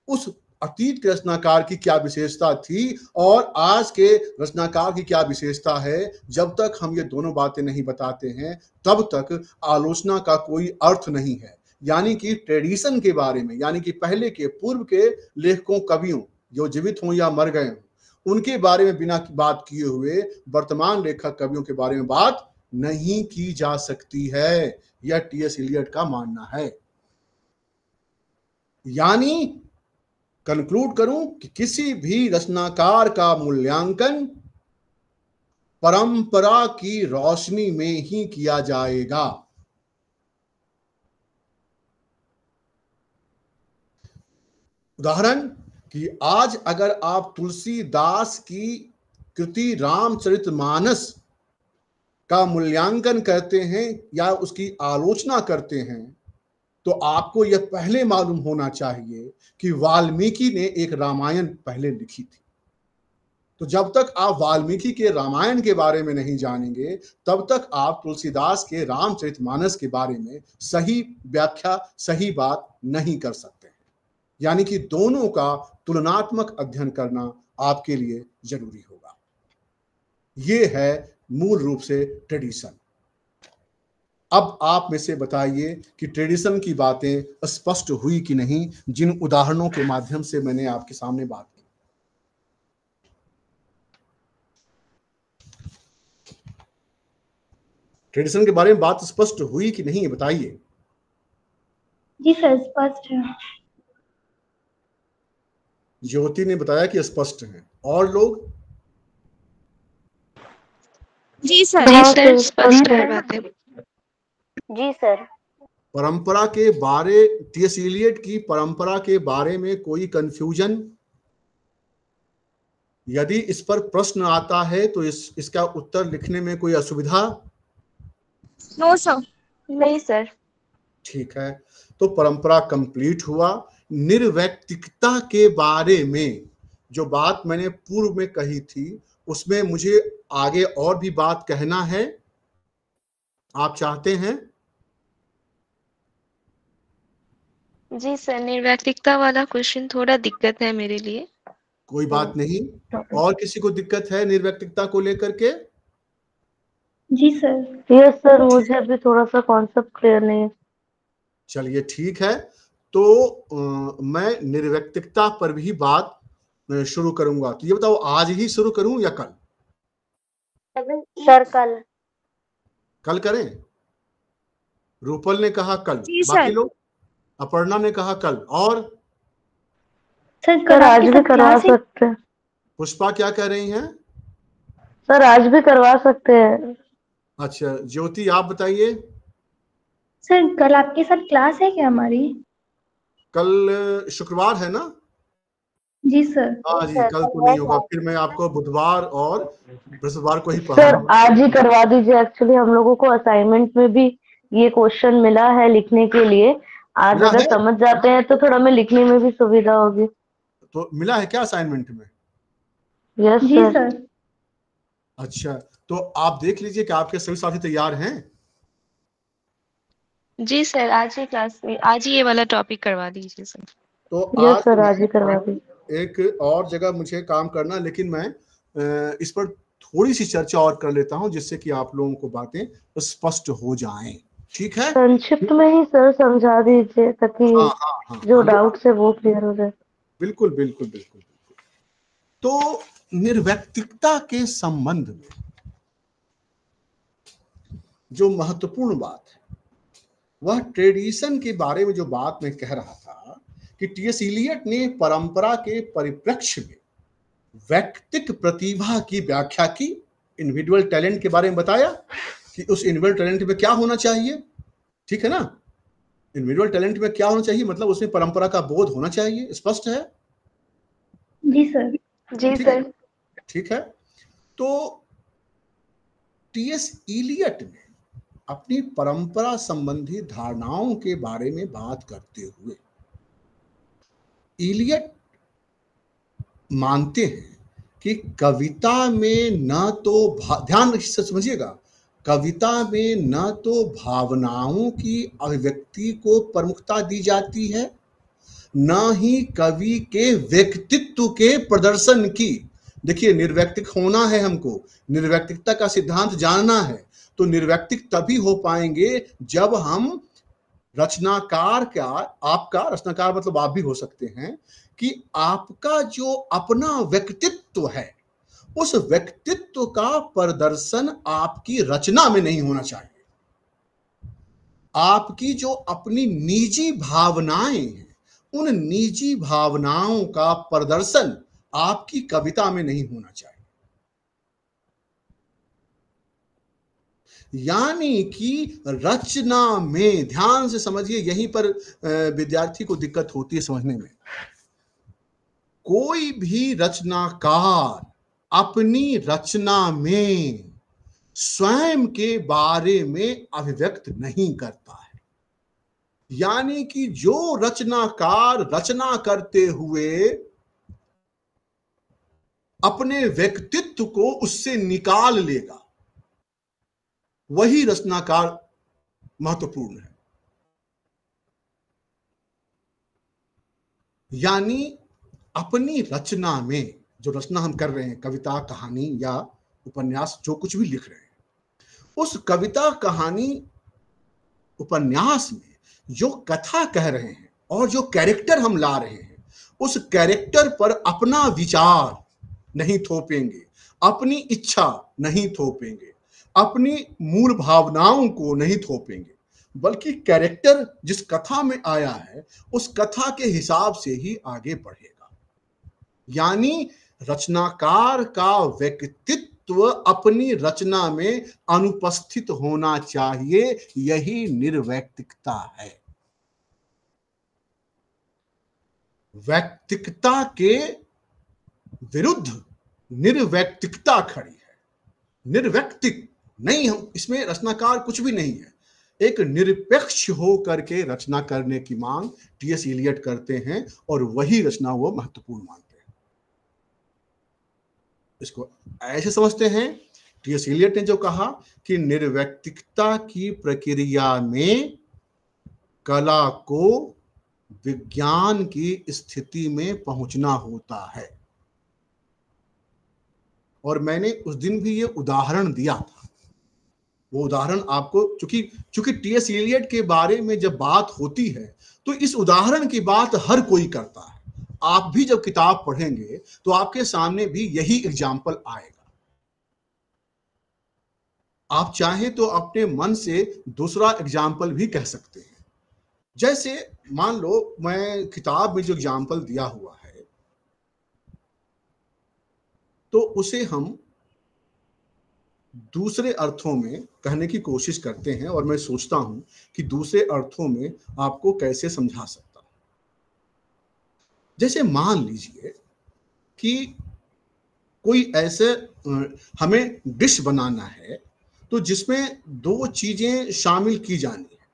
उस अतीत के रचनाकार की क्या विशेषता थी और आज के रचनाकार की क्या विशेषता है, जब तक हम ये दोनों बातें नहीं बताते हैं तब तक आलोचना का कोई अर्थ नहीं है। यानी कि ट्रेडिशन के बारे में, यानी कि पहले के, पूर्व के लेखकों, कवियों, जो जीवित हों या मर गए हों, उनके बारे में बिना बात किए हुए वर्तमान लेखक कवियों के बारे में बात नहीं की जा सकती है। यह टी.एस. इलियट का मानना है। यानी कंक्लूड करूं कि किसी भी रचनाकार का मूल्यांकन परंपरा की रोशनी में ही किया जाएगा। उदाहरण कि आज अगर आप तुलसीदास की कृति रामचरितमानस का मूल्यांकन करते हैं या उसकी आलोचना करते हैं तो आपको यह पहले मालूम होना चाहिए कि वाल्मीकि ने एक रामायण पहले लिखी थी। तो जब तक आप वाल्मीकि के रामायण के बारे में नहीं जानेंगे तब तक आप तुलसीदास के रामचरितमानस के बारे में सही व्याख्या, सही बात नहीं कर सकते हैं। यानी कि दोनों का तुलनात्मक अध्ययन करना आपके लिए जरूरी होगा। ये है मूल रूप से ट्रेडिशन। अब आप में से बताइए कि ट्रेडिशन की बातें स्पष्ट हुई कि नहीं, जिन उदाहरणों के माध्यम से मैंने आपके सामने बात की। ट्रेडिशन के बारे में बात स्पष्ट हुई कि नहीं, बताइए। जी सर, स्पष्ट है। ज्योति ने बताया कि स्पष्ट है। और लोग? जी सर। जी सर, स्पष्ट है बातें। जी सर। परंपरा के बारे, टी.एस. इलियट की परंपरा के बारे में कोई कंफ्यूजन? यदि इस पर प्रश्न आता है तो इसका उत्तर लिखने में कोई असुविधा? No sir. नहीं सर। ठीक है, तो परंपरा कंप्लीट हुआ। निर्वैयक्तिकता के बारे में जो बात मैंने पूर्व में कही थी उसमें मुझे आगे और भी बात कहना है। आप चाहते हैं? जी सर, निर्वैयक्तिकता वाला क्वेश्चन थोड़ा दिक्कत है मेरे लिए। कोई बात नहीं। और किसी को दिक्कत है निर्वैयक्तिकता को लेकर के? जी सर। यस सर, मुझे अभी थोड़ा सा कॉन्सेप्ट क्लियर नहीं है। चलिए ठीक है, तो मैं निर्वैयक्तिकता पर भी बात शुरू करूंगा। तो ये बताओ, आज ही शुरू करूं या कल? सर कल। कल करें? रूपल ने कहा कल, जी बाकी सर। लोग? अपर्णा ने कहा कल, और सर सर कल आज आपके भी साथ करवा क्लास है? सकते हैं। पुष्पा क्या कह रही हैं? सर आज भी करवा सकते हैं। अच्छा, ज्योति आप बताइए। सर कल आपके साथ क्लास है क्या हमारी? कल शुक्रवार है ना? जी सर। हाँ जी, कल तो नहीं होगा। फिर मैं आपको बुधवार और बृहस्पतिवार को ही सर पढ़ाऊंगा। आज ही करवा दीजिए। एक्चुअली हम लोगों को असाइनमेंट में भी ये क्वेश्चन मिला है लिखने के लिए। आज मिला अगर है? समझ जाते हैं तो थोड़ा हमें लिखने में भी सुविधा होगी। तो मिला है क्या असाइनमेंट में? यस जी सर। सर। अच्छा, तो आप देख लीजिए कि आपके सभी साथी तैयार हैं। जी सर, आज ही क्लास में आज ही ये वाला टॉपिक करवा दीजिए सर। तो यस सर, आज आज ही करवा दीजिए। एक और जगह मुझे काम करना, लेकिन मैं इस पर थोड़ी सी चर्चा और कर लेता हूं जिससे कि आप लोगों को बातें स्पष्ट हो जाएं। ठीक है? संक्षिप्त में ही सर समझा दीजिए ताकि हाँ हाँ हाँ, जो डाउट्स है वो क्लियर हो जाए। बिल्कुल बिल्कुल बिल्कुल। तो निर्वैयक्तिकता के संबंध में जो महत्वपूर्ण बात है वह ट्रेडिशन के बारे में जो बात मैं कह रहा था कि टी.एस. इलियट ने परंपरा के परिप्रेक्ष्य में वैयक्तिक प्रतिभा की व्याख्या की, इंडिविजुअल टैलेंट के बारे में बताया कि उस इंडिविजुअल टैलेंट में क्या होना चाहिए। ठीक है ना? इंडिविजुअल टैलेंट में क्या होना चाहिए, मतलब उसमें परंपरा का बोध होना चाहिए। स्पष्ट है? जी सर। जी ठीक सर। है, ठीक है। तो टी.एस. इलियट ने अपनी परंपरा संबंधी धारणाओं के बारे में बात करते हुए इलियट मानते हैं कि कविता में न तो ध्यान से समझिएगा, कविता में न तो भावनाओं की अभिव्यक्ति को प्रमुखता दी जाती है, न ही कवि के व्यक्तित्व के प्रदर्शन की। देखिए, निर्वैयक्तिक होना है हमको, निर्वैयक्तिकता का सिद्धांत जानना है। तो निर्वैयक्तिक तभी हो पाएंगे जब हम रचनाकार का, आपका रचनाकार मतलब आप भी हो सकते हैं, कि आपका जो अपना व्यक्तित्व है उस व्यक्तित्व का प्रदर्शन आपकी रचना में नहीं होना चाहिए। आपकी जो अपनी निजी भावनाएं हैं उन निजी भावनाओं का प्रदर्शन आपकी कविता में नहीं होना चाहिए। यानी कि रचना में, ध्यान से समझिए, यहीं पर विद्यार्थी को दिक्कत होती है समझने में। कोई भी रचनाकार अपनी रचना में स्वयं के बारे में अभिव्यक्त नहीं करता है। यानी कि जो रचनाकार रचना करते हुए अपने व्यक्तित्व को उससे निकाल लेगा, वही रचनाकार महत्वपूर्ण है। यानी अपनी रचना में, जो रचना हम कर रहे हैं, कविता, कहानी या उपन्यास, जो कुछ भी लिख रहे हैं, उस कविता, कहानी, उपन्यास में जो कथा कह रहे हैं और जो कैरेक्टर हम ला रहे हैं, उस कैरेक्टर पर अपना विचार नहीं थोपेंगे, अपनी इच्छा नहीं थोपेंगे, अपनी मूल भावनाओं को नहीं थोपेंगे, बल्कि कैरेक्टर जिस कथा में आया है उस कथा के हिसाब से ही आगे बढ़ेगा। यानी रचनाकार का व्यक्तित्व अपनी रचना में अनुपस्थित होना चाहिए, यही निर्वैयक्तिकता है। वैयक्तिकता के विरुद्ध निर्वैयक्तिकता खड़ी है। निर्वैयक्तिक नहीं, हम इसमें रचनाकार कुछ भी नहीं है। एक निरपेक्ष हो करके रचना करने की मांग टी.एस. इलियट करते हैं और वही रचना वो महत्वपूर्ण मानते हैं। इसको ऐसे समझते हैं, टी.एस. इलियट ने जो कहा कि निर्वैयक्तिकता की प्रक्रिया में कला को विज्ञान की स्थिति में पहुंचना होता है। और मैंने उस दिन भी ये उदाहरण दिया था। वो उदाहरण आपको, चूंकि टी.एस. इलियट के बारे में जब बात होती है तो इस उदाहरण की बात हर कोई करता है। आप भी जब किताब पढ़ेंगे तो आपके सामने भी यही एग्जाम्पल आएगा। आप चाहें तो अपने मन से दूसरा एग्जाम्पल भी कह सकते हैं। जैसे मान लो मैं किताब में जो एग्जाम्पल दिया हुआ है तो उसे हम दूसरे अर्थों में कहने की कोशिश करते हैं और मैं सोचता हूं कि दूसरे अर्थों में आपको कैसे समझा सकता हूं। जैसे मान लीजिए कि कोई ऐसे हमें डिश बनाना है तो जिसमें दो चीजें शामिल की जानी है,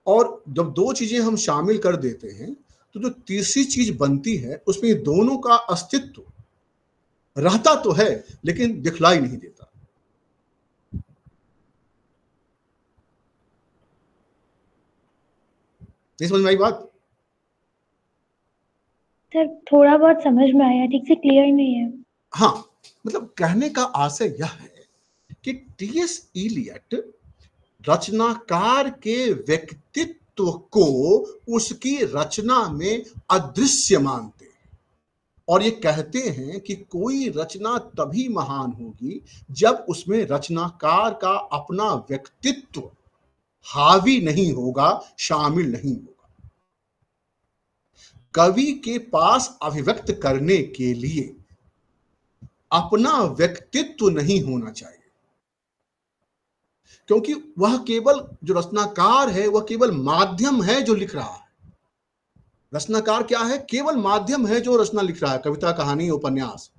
और जब दो चीजें हम शामिल कर देते हैं तो जो तीसरी चीज बनती है उसमें दोनों का अस्तित्व रहता तो है लेकिन दिखलाई नहीं देता। नहीं समझ में आई बात? सर थोड़ा बहुत समझ में आया, ठीक से क्लियर नहीं है। हाँ, मतलब कहने का आशय यह है कि टी.एस. इलियट रचनाकार के व्यक्तित्व को उसकी रचना में अदृश्य मानते हैं और ये कहते हैं कि कोई रचना तभी महान होगी जब उसमें रचनाकार का अपना व्यक्तित्व हावी नहीं होगा, शामिल नहीं होगा। कवि के पास अभिव्यक्त करने के लिए अपना व्यक्तित्व नहीं होना चाहिए, क्योंकि वह केवल, जो रचनाकार है वह केवल माध्यम है जो लिख रहा है। रचनाकार क्या है? केवल माध्यम है जो रचना लिख रहा है, कविता, कहानी, उपन्यास।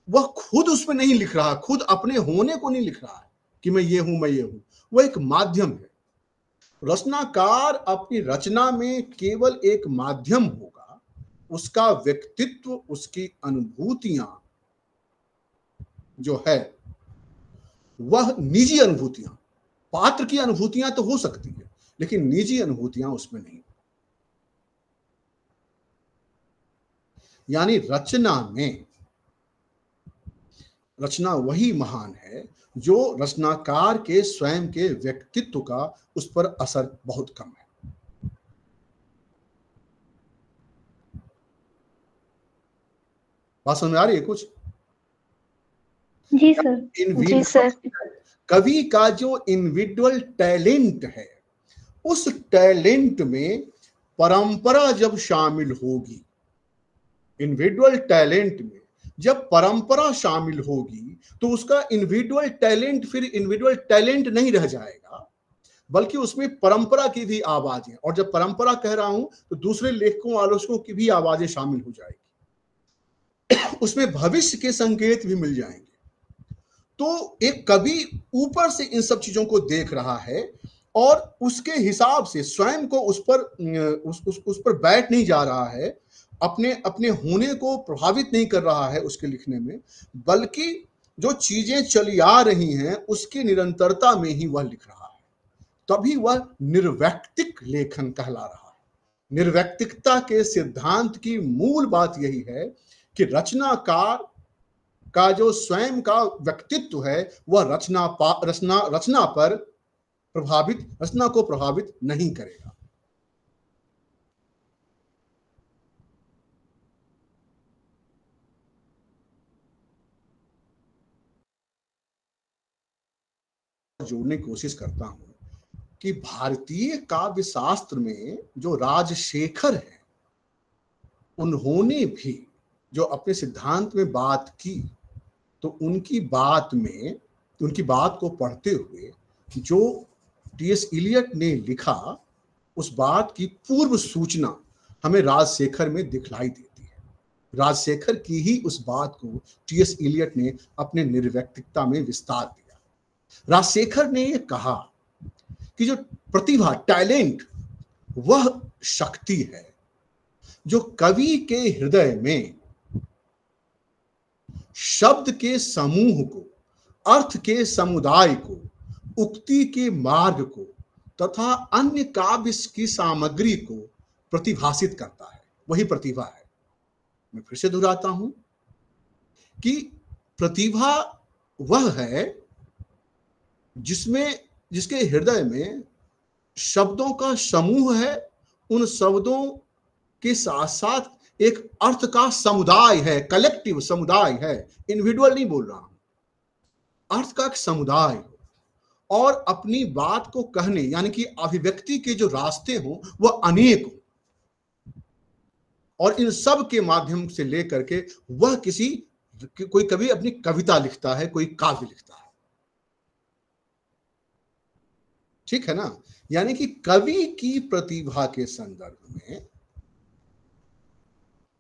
वह खुद उसमें नहीं लिख रहा, खुद अपने होने को नहीं लिख रहा है कि मैं ये हूं, मैं ये हूं। वह एक माध्यम है। रचनाकार अपनी रचना में केवल एक माध्यम होगा। उसका व्यक्तित्व, उसकी अनुभूतियां जो है वह निजी अनुभूतियां, पात्र की अनुभूतियां तो हो सकती है लेकिन निजी अनुभूतियां उसमें नहीं। यानी रचना वही महान है जो रचनाकार के स्वयं के व्यक्तित्व का उस पर असर बहुत कम है। बात समझ में आ रही है कुछ? जी सर। जी सर। कवि का जो इंडिविजुअल टैलेंट है, उस टैलेंट में परंपरा जब शामिल होगी, इंडिविजुअल टैलेंट में जब परंपरा शामिल होगी तो उसका इंडिविजुअल टैलेंट फिर इंडिविजुअल टैलेंट नहीं रह जाएगा, बल्कि उसमें परंपरा की भी आवाजें, और जब परंपरा कह रहा हूं तो दूसरे लेखकों आलोचकों की भी आवाजें शामिल हो जाएगी, उसमें भविष्य के संकेत भी मिल जाएंगे। तो एक कवि ऊपर से इन सब चीजों को देख रहा है और उसके हिसाब से स्वयं को उस पर बैठ नहीं जा रहा है, अपने होने को प्रभावित नहीं कर रहा है उसके लिखने में, बल्कि जो चीजें चली आ रही हैं उसकी निरंतरता में ही वह लिख रहा है। तभी वह निर्वैयक्तिक लेखन कहला रहा है। निर्वैयक्तिकता के सिद्धांत की मूल बात यही है कि रचनाकार का जो स्वयं का व्यक्तित्व है वह रचना को प्रभावित नहीं करेगा। जोड़ने की कोशिश करता हूं कि भारतीय काव्य शास्त्र में जो राजशेखर है, उन्होंने भी जो अपने सिद्धांत में बात की, तो उनकी बात को पढ़ते हुए जो टी.एस. इलियट ने लिखा, उस बात की पूर्व सूचना हमें राजशेखर में दिखलाई देती है। राजशेखर की ही उस बात को टी.एस. इलियट ने अपने निर्वैयक्तिकता में विस्तार दिया। राजशेखर ने यह कहा कि जो प्रतिभा, टैलेंट, वह शक्ति है जो कवि के हृदय में शब्द के समूह को, अर्थ के समुदाय को, उक्ति के मार्ग को तथा अन्य काव्य की सामग्री को प्रतिभासित करता है। वही प्रतिभा है। मैं फिर से दोहराता हूं कि प्रतिभा वह है जिसके हृदय में शब्दों का समूह है, उन शब्दों के साथ साथ एक अर्थ का समुदाय है, कलेक्टिव समुदाय है। इंडिविजुअल नहीं बोल रहा हूं, अर्थ का एक समुदाय हो, और अपनी बात को कहने यानी कि अभिव्यक्ति के जो रास्ते हो वह अनेक हो, और इन सब के माध्यम से लेकर के वह कोई कवि अपनी कविता लिखता है, कोई काव्य लिखता है। ठीक है ना? यानी कि कवि की प्रतिभा के संदर्भ में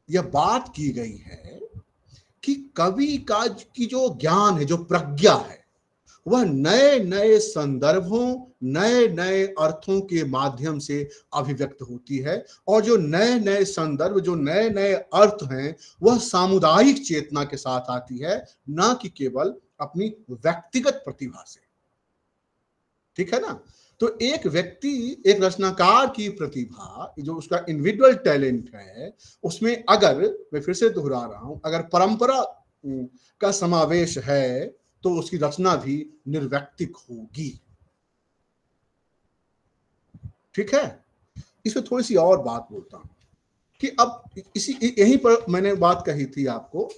यह बात की गई है कि कवि की जो ज्ञान है, जो प्रज्ञा है, वह नए नए संदर्भों, नए नए अर्थों के माध्यम से अभिव्यक्त होती है, और जो नए नए संदर्भ, जो नए नए अर्थ हैं, वह सामुदायिक चेतना के साथ आती है, ना कि केवल अपनी व्यक्तिगत प्रतिभा से। ठीक है ना? तो एक व्यक्ति, एक रचनाकार की प्रतिभा, जो उसका इंडिविजुअल टैलेंट है, उसमें अगर, मैं फिर से दोहरा रहा हूं, अगर परंपरा का समावेश है तो उसकी रचना भी निर्वैयक्तिक होगी। ठीक है? इसमें थोड़ी सी और बात बोलता हूं कि अब यहीं पर मैंने बात कही थी आपको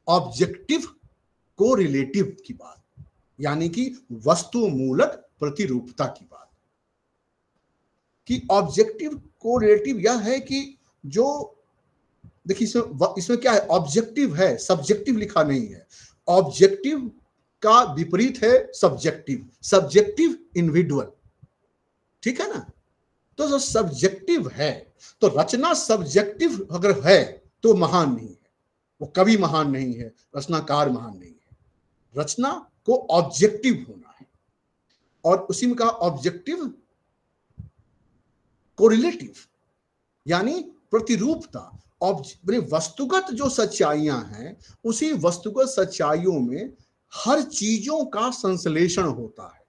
ऑब्जेक्टिव को रिलेटिव की बात, यानी कि वस्तु मूलक प्रतिरूपता की बात, कि ऑब्जेक्टिव को रिलेटिव यह है कि जो, देखिए इसमें क्या है, ऑब्जेक्टिव है, सब्जेक्टिव लिखा नहीं है। ऑब्जेक्टिव का विपरीत है सब्जेक्टिव, सब्जेक्टिव इंडिविजुअल। ठीक है ना? तो जो सब्जेक्टिव है, तो रचना सब्जेक्टिव अगर है तो महान नहीं है, वो कवि महान नहीं है, रचनाकार महान नहीं है। रचना को ऑब्जेक्टिव होना है, और उसी में कहा ऑब्जेक्टिव कोरिलेटिव, यानी प्रतिरूपता। वस्तुगत जो सच्चाइयां हैं, उसी वस्तुगत सच्चाइयों में हर चीजों का संश्लेषण होता है।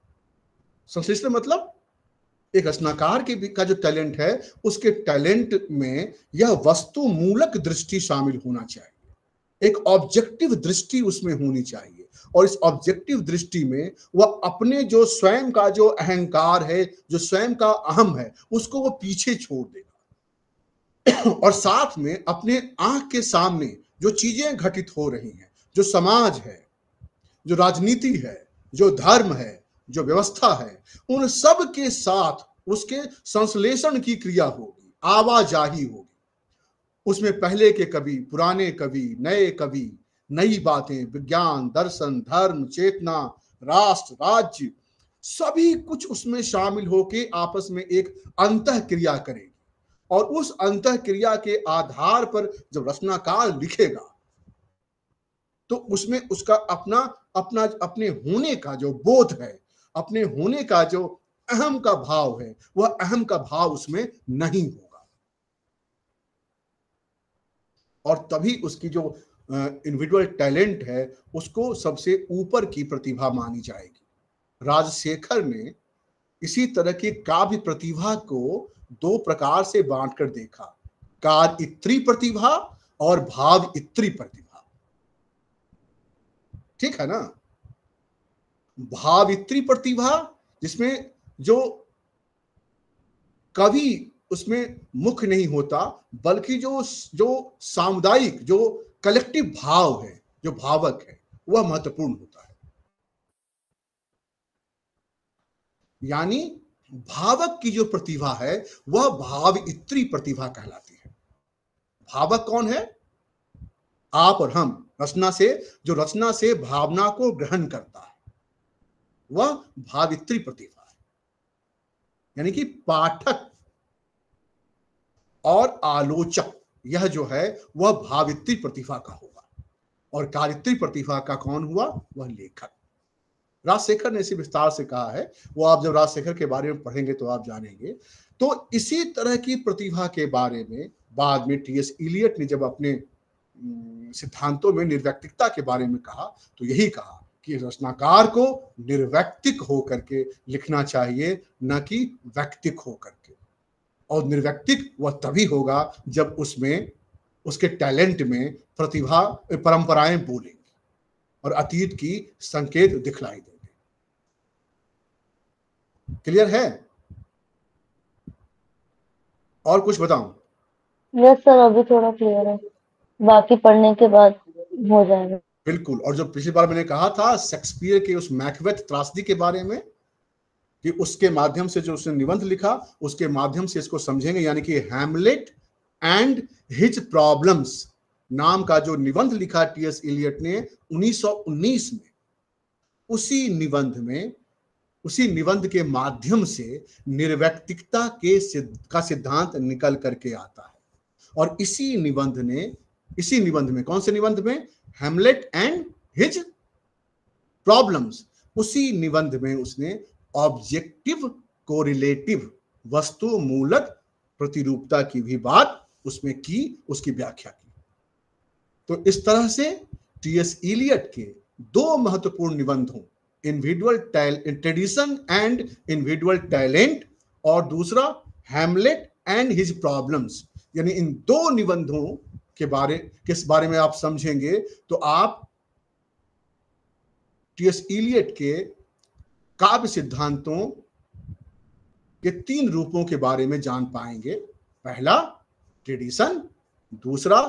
संश्लेषण मतलब एक रचनाकार का जो टैलेंट है, उसके टैलेंट में यह वस्तु मूलक दृष्टि शामिल होना चाहिए, एक ऑब्जेक्टिव दृष्टि उसमें होनी चाहिए, और इस ऑब्जेक्टिव दृष्टि में वह अपने जो स्वयं का जो अहंकार है, जो स्वयं का अहम है, उसको वो पीछे छोड़ देगा, और साथ में अपने आंख के सामने जो चीजें घटित हो रही हैं, जो समाज है, जो राजनीति है, जो धर्म है, जो व्यवस्था है, उन सब के साथ उसके संश्लेषण की क्रिया होगी, आवाजाही होगी। उसमें पहले के कवि, पुराने कवि, नए कवि, नई बातें, विज्ञान, दर्शन, धर्म, चेतना, राष्ट्र, राज्य, सभी कुछ उसमें शामिल होके आपस में एक अंतःक्रिया करेगी। और उस अंतःक्रिया के आधार पर जब रचनाकार लिखेगा तो उसमें उसका अपना अपना अपने होने का जो बोध है, अपने होने का जो अहम का भाव है, वह अहम का भाव उसमें नहीं होगा। और तभी उसकी जो इंडिविजुअल टैलेंट है उसको सबसे ऊपर की प्रतिभा मानी जाएगी। राजशेखर ने इसी तरह की काव्य प्रतिभा को दो प्रकार से बांटकर देखा, कार्य प्रतिभा और भाव इत्री प्रतिभा। ठीक है ना? भावित्री प्रतिभा जिसमें जो कवि उसमें मुख्य नहीं होता, बल्कि जो सामुदायिक, जो कलेक्टिव भाव है, जो भावक है, वह महत्वपूर्ण होता है। यानी भावक की जो प्रतिभा है वह भावित्री प्रतिभा कहलाती है। भावक कौन है? आप और हम। रचना से, जो रचना से भावना को ग्रहण करता है वह भावित्री प्रतिभा है। यानी कि पाठक और आलोचक, यह जो है वह भावित्री प्रतिभा का होगा। और कारित्री प्रतिभा का कौन हुआ? वह लेखक। राजशेखर ने इसे विस्तार से कहा है, वो आप जब राजशेखर के बारे में पढ़ेंगे तो आप जानेंगे। तो इसी तरह की प्रतिभा के बारे में बाद में टी.एस. इलियट ने जब अपने सिद्धांतों में निर्व्यक्तिकता के बारे में कहा तो यही कहा कि रचनाकार को निर्व्यक्तिक होकर के लिखना चाहिए, न कि व्यक्तिक होकर के। और निर्व्यक्तिक वह तभी होगा जब उसमें, उसके टैलेंट में प्रतिभा, परंपराएं बोलेंगी और अतीत की संकेत दिखलाई देंगे। क्लियर है? और कुछ बताऊं? यस सर, अभी थोड़ा क्लियर है, बाकी पढ़ने के बाद हो जाएगा। बिल्कुल। और जो पिछली बार मैंने कहा था शेक्सपियर के उस मैकबेथ त्रासदी के बारे में, कि उसके माध्यम से जो उसने निबंध लिखा उसके माध्यम से इसको समझेंगे। यानी कि हैमलेट एंड हिज प्रॉब्लम्स नाम का जो निबंध लिखा टी.एस. इलियट ने 1919 में, उसी निबंध के माध्यम से निर्व्यक्तिकता का सिद्धांत निकल करके आता है। और इसी निबंध में, कौन से निबंध में? Hamlet and his problems. उसी निबंध में उसने ऑब्जेक्टिव कोरिलेटिव, वस्तु मूलक प्रतिरूपता की भी बात उसमें की, उसकी व्याख्या की। तो इस तरह से टी.एस. इलियट के दो महत्वपूर्ण निबंधों, individual tradition and individual talent, और दूसरा हैमलेट एंड हिज प्रॉब्लम्स, यानी इन दो निबंधों के बारे में आप समझेंगे तो आप टी.एस. इलियट के काव्य सिद्धांतों के तीन रूपों के बारे में जान पाएंगे। पहला ट्रेडिशन, दूसरा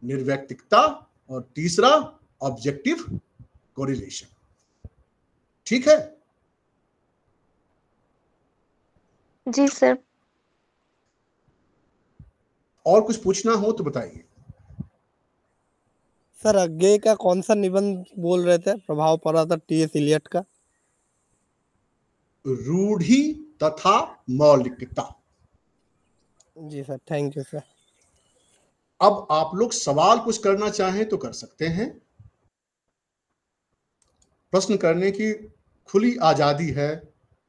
निर्व्यक्तिकता, और तीसरा ऑब्जेक्टिव कोरिलेशन। ठीक है? जी सर। और कुछ पूछना हो तो बताइए। सर आगे का कौन सा निबंध बोल रहे थे, प्रभाव पड़ा था टी.एस. इलियट का? रूढ़ि तथा मौलिकता। जी सर, थैंक यू सर। अब आप लोग सवाल कुछ करना चाहें तो कर सकते हैं। प्रश्न करने की खुली आजादी है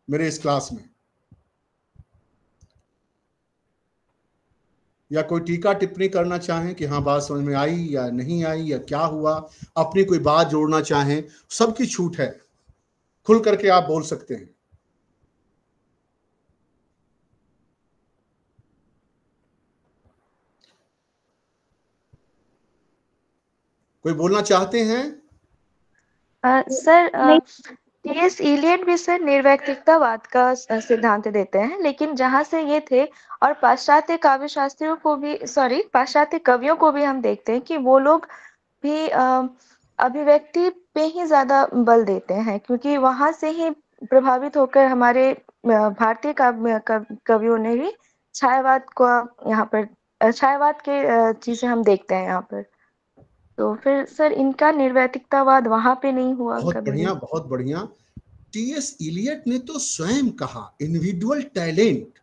मेरे इस क्लास में। या कोई टीका टिप्पणी करना चाहें कि हाँ बात समझ में आई या नहीं आई या क्या हुआ, अपनी कोई बात जोड़ना चाहें, सबकी छूट है, खुल करके आप बोल सकते हैं। कोई बोलना चाहते हैं? Sir T.S.. इलियट भी सर निर्व्यक्तिकतावाद का सिद्धांत देते हैं, लेकिन जहाँ से ये थे, और पाश्चात्य काव्य शास्त्रियों को भी, पाश्चात्य कवियों को भी हम देखते हैं कि वो लोग भी अभिव्यक्ति पे ही ज्यादा बल देते हैं, क्योंकि वहां से ही प्रभावित होकर हमारे भारतीय कवियों ने भी छायावाद को यहाँ पर, छायावाद के चीजें हम देखते हैं यहाँ पर। तो फिर सर इनका निर्वैतिकतावाद वहां पे नहीं हुआ बहुत कभी बढ़िया, भी? बहुत बढ़िया। टीएस इलियट ने तो स्वयं कहा इंडिविजुअल टैलेंट,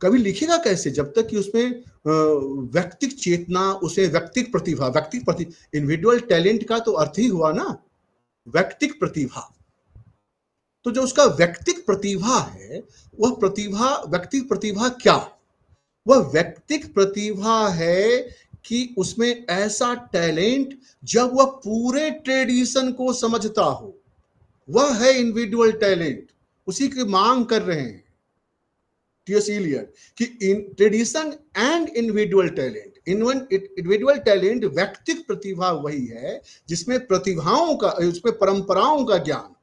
कभी लिखेगा कैसे जब तक कि उसमें व्यक्तिक चेतना, उसे व्यक्तिक प्रतिभा, इंडिविजुअल टैलेंट का तो अर्थ ही हुआ ना व्यक्तिक प्रतिभा। तो जो उसका व्यक्तिक प्रतिभा है, वह प्रतिभा, व्यक्तिक प्रतिभा क्या? वह व्यक्तिक प्रतिभा है कि उसमें ऐसा टैलेंट जब वह पूरे ट्रेडिशन को समझता हो, वह है इंडिविजुअल टैलेंट। उसी की मांग कर रहे हैं टीएस इलियट कि इन tradition and individual talent, individual talent व्यक्तिक प्रतिभा वही है जिसमें प्रतिभाओं का, उसमें परंपराओं का ज्ञान,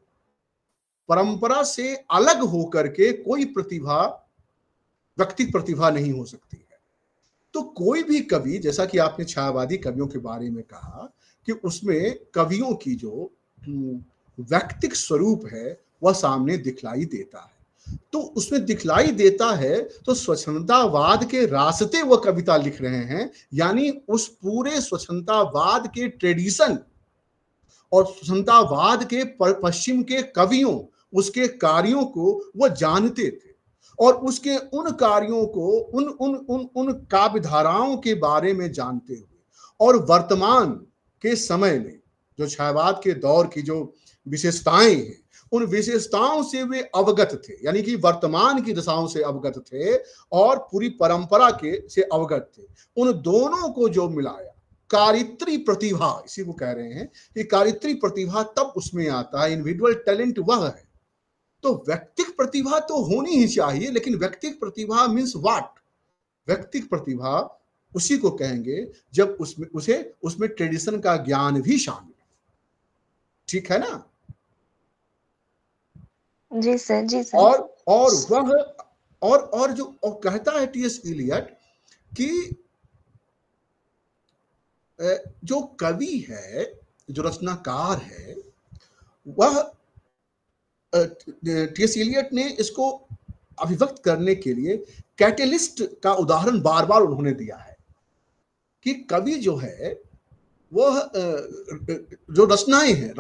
परंपरा से अलग होकर के कोई प्रतिभा व्यक्तिक प्रतिभा नहीं हो सकती है। तो कोई भी कवि, जैसा कि आपने छायावादी कवियों के बारे में कहा कि उसमें कवियों की जो व्यक्तिक स्वरूप है वह सामने दिखलाई देता है, तो उसमें दिखलाई देता है तो स्वच्छंदतावाद के रास्ते वह कविता लिख रहे हैं, यानी उस पूरे स्वच्छंदतावाद के ट्रेडिशन और स्वच्छंदतावाद के पश्चिम के कवियों, उसके कार्यों को वह जानते थे और उसके उन कार्यों को, उन उन उन उन काव्य धाराओं के बारे में जानते हुए और वर्तमान के समय में जो छायावाद के दौर की जो विशेषताएं हैं, उन विशेषताओं से वे अवगत थे, यानी कि वर्तमान की दशाओं से अवगत थे और पूरी परंपरा के से अवगत थे। उन दोनों को जो मिलाया, कारित्री प्रतिभा, इसी को कह रहे हैं कि कारित्री प्रतिभा तब उसमें आता है, इंडिविजुअल टैलेंट वह है। तो व्यक्तिक प्रतिभा तो होनी ही चाहिए, लेकिन व्यक्तिक प्रतिभा मीन्स व्हाट? व्यक्तिक प्रतिभा उसी को कहेंगे जब उसमें ट्रेडिशन का ज्ञान भी शामिल है। ठीक है ना? जी सर, जी सर। और वह और जो कहता है टीएस इलियट कि जो कवि है, जो रचनाकार है, वह टीएस इलियट ने इसको अभिव्यक्त करने के लिए कैटलिस्ट का उदाहरण बार बार उन्होंने दिया है कि कवि जो है वह जो रचनाएं हैं,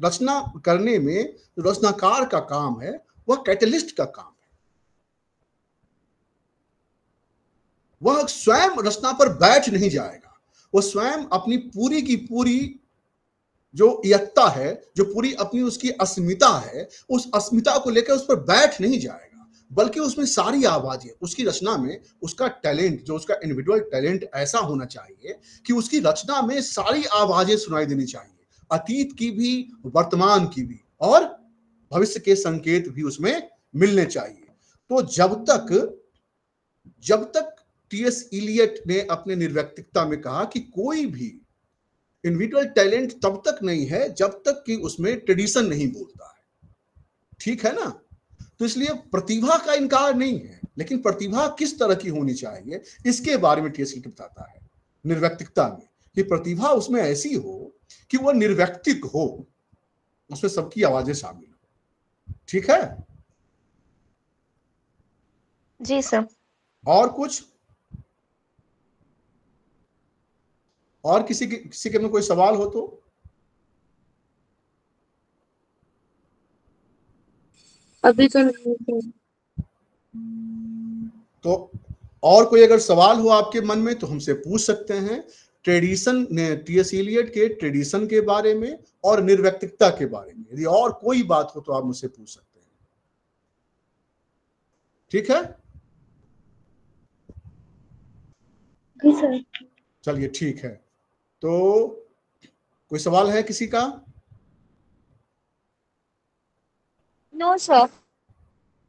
रचना करने में जो रचनाकार का काम है वह कैटलिस्ट का काम है। वह स्वयं रचना पर बैठ नहीं जाएगा, वह स्वयं अपनी पूरी की पूरी जो यत्ता है, जो पूरी अपनी उसकी अस्मिता है, उस अस्मिता को लेकर उस पर बैठ नहीं जाएगा, बल्कि उसमें सारी आवाजें, उसकी रचना में उसका टैलेंट, जो उसका इंडिविजुअल टैलेंट ऐसा होना चाहिए कि उसकी रचना में सारी आवाजें सुनाई देनी चाहिए, अतीत की भी, वर्तमान की भी और भविष्य के संकेत भी उसमें मिलने चाहिए। तो जब तक टीएस इलियट ने अपने निर्व्यक्तिकता में कहा कि कोई भी इंडिविजुअल टैलेंट तब तक नहीं है जब तक कि उसमें ट्रेडिशन नहीं बोलता है। ठीक है ना? तो इसलिए प्रतिभा का इनकार नहीं है, लेकिन प्रतिभा किस तरह की होनी चाहिए इसके बारे में टीएस इलियट बताता है निर्व्यक्तिकता में, कि प्रतिभा उसमें ऐसी हो कि वह निर्व्यक्तिक हो, उसमें सबकी आवाजें शामिल हो। ठीक है? जी सर। और कुछ? और किसी के में कोई सवाल हो तो? अभी तो नहीं। तो और कोई अगर सवाल हो आपके मन में तो हमसे पूछ सकते हैं, ट्रेडिशन, टीएस इलियट के ट्रेडिशन के बारे में और निर्व्यक्तिकता के बारे में। यदि और कोई बात हो तो आप मुझसे पूछ सकते हैं। ठीक है? जी सर। चलिए ठीक है। तो कोई सवाल है किसी का? No sir.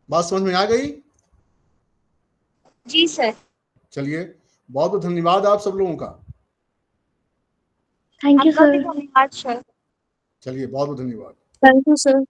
बात समझ में आ गई? जी सर। चलिए, बहुत बहुत धन्यवाद आप सब लोगों का। थैंक यू आपका भी सर। धन्यवाद सर। चलिए, बहुत बहुत धन्यवाद। Thank you sir.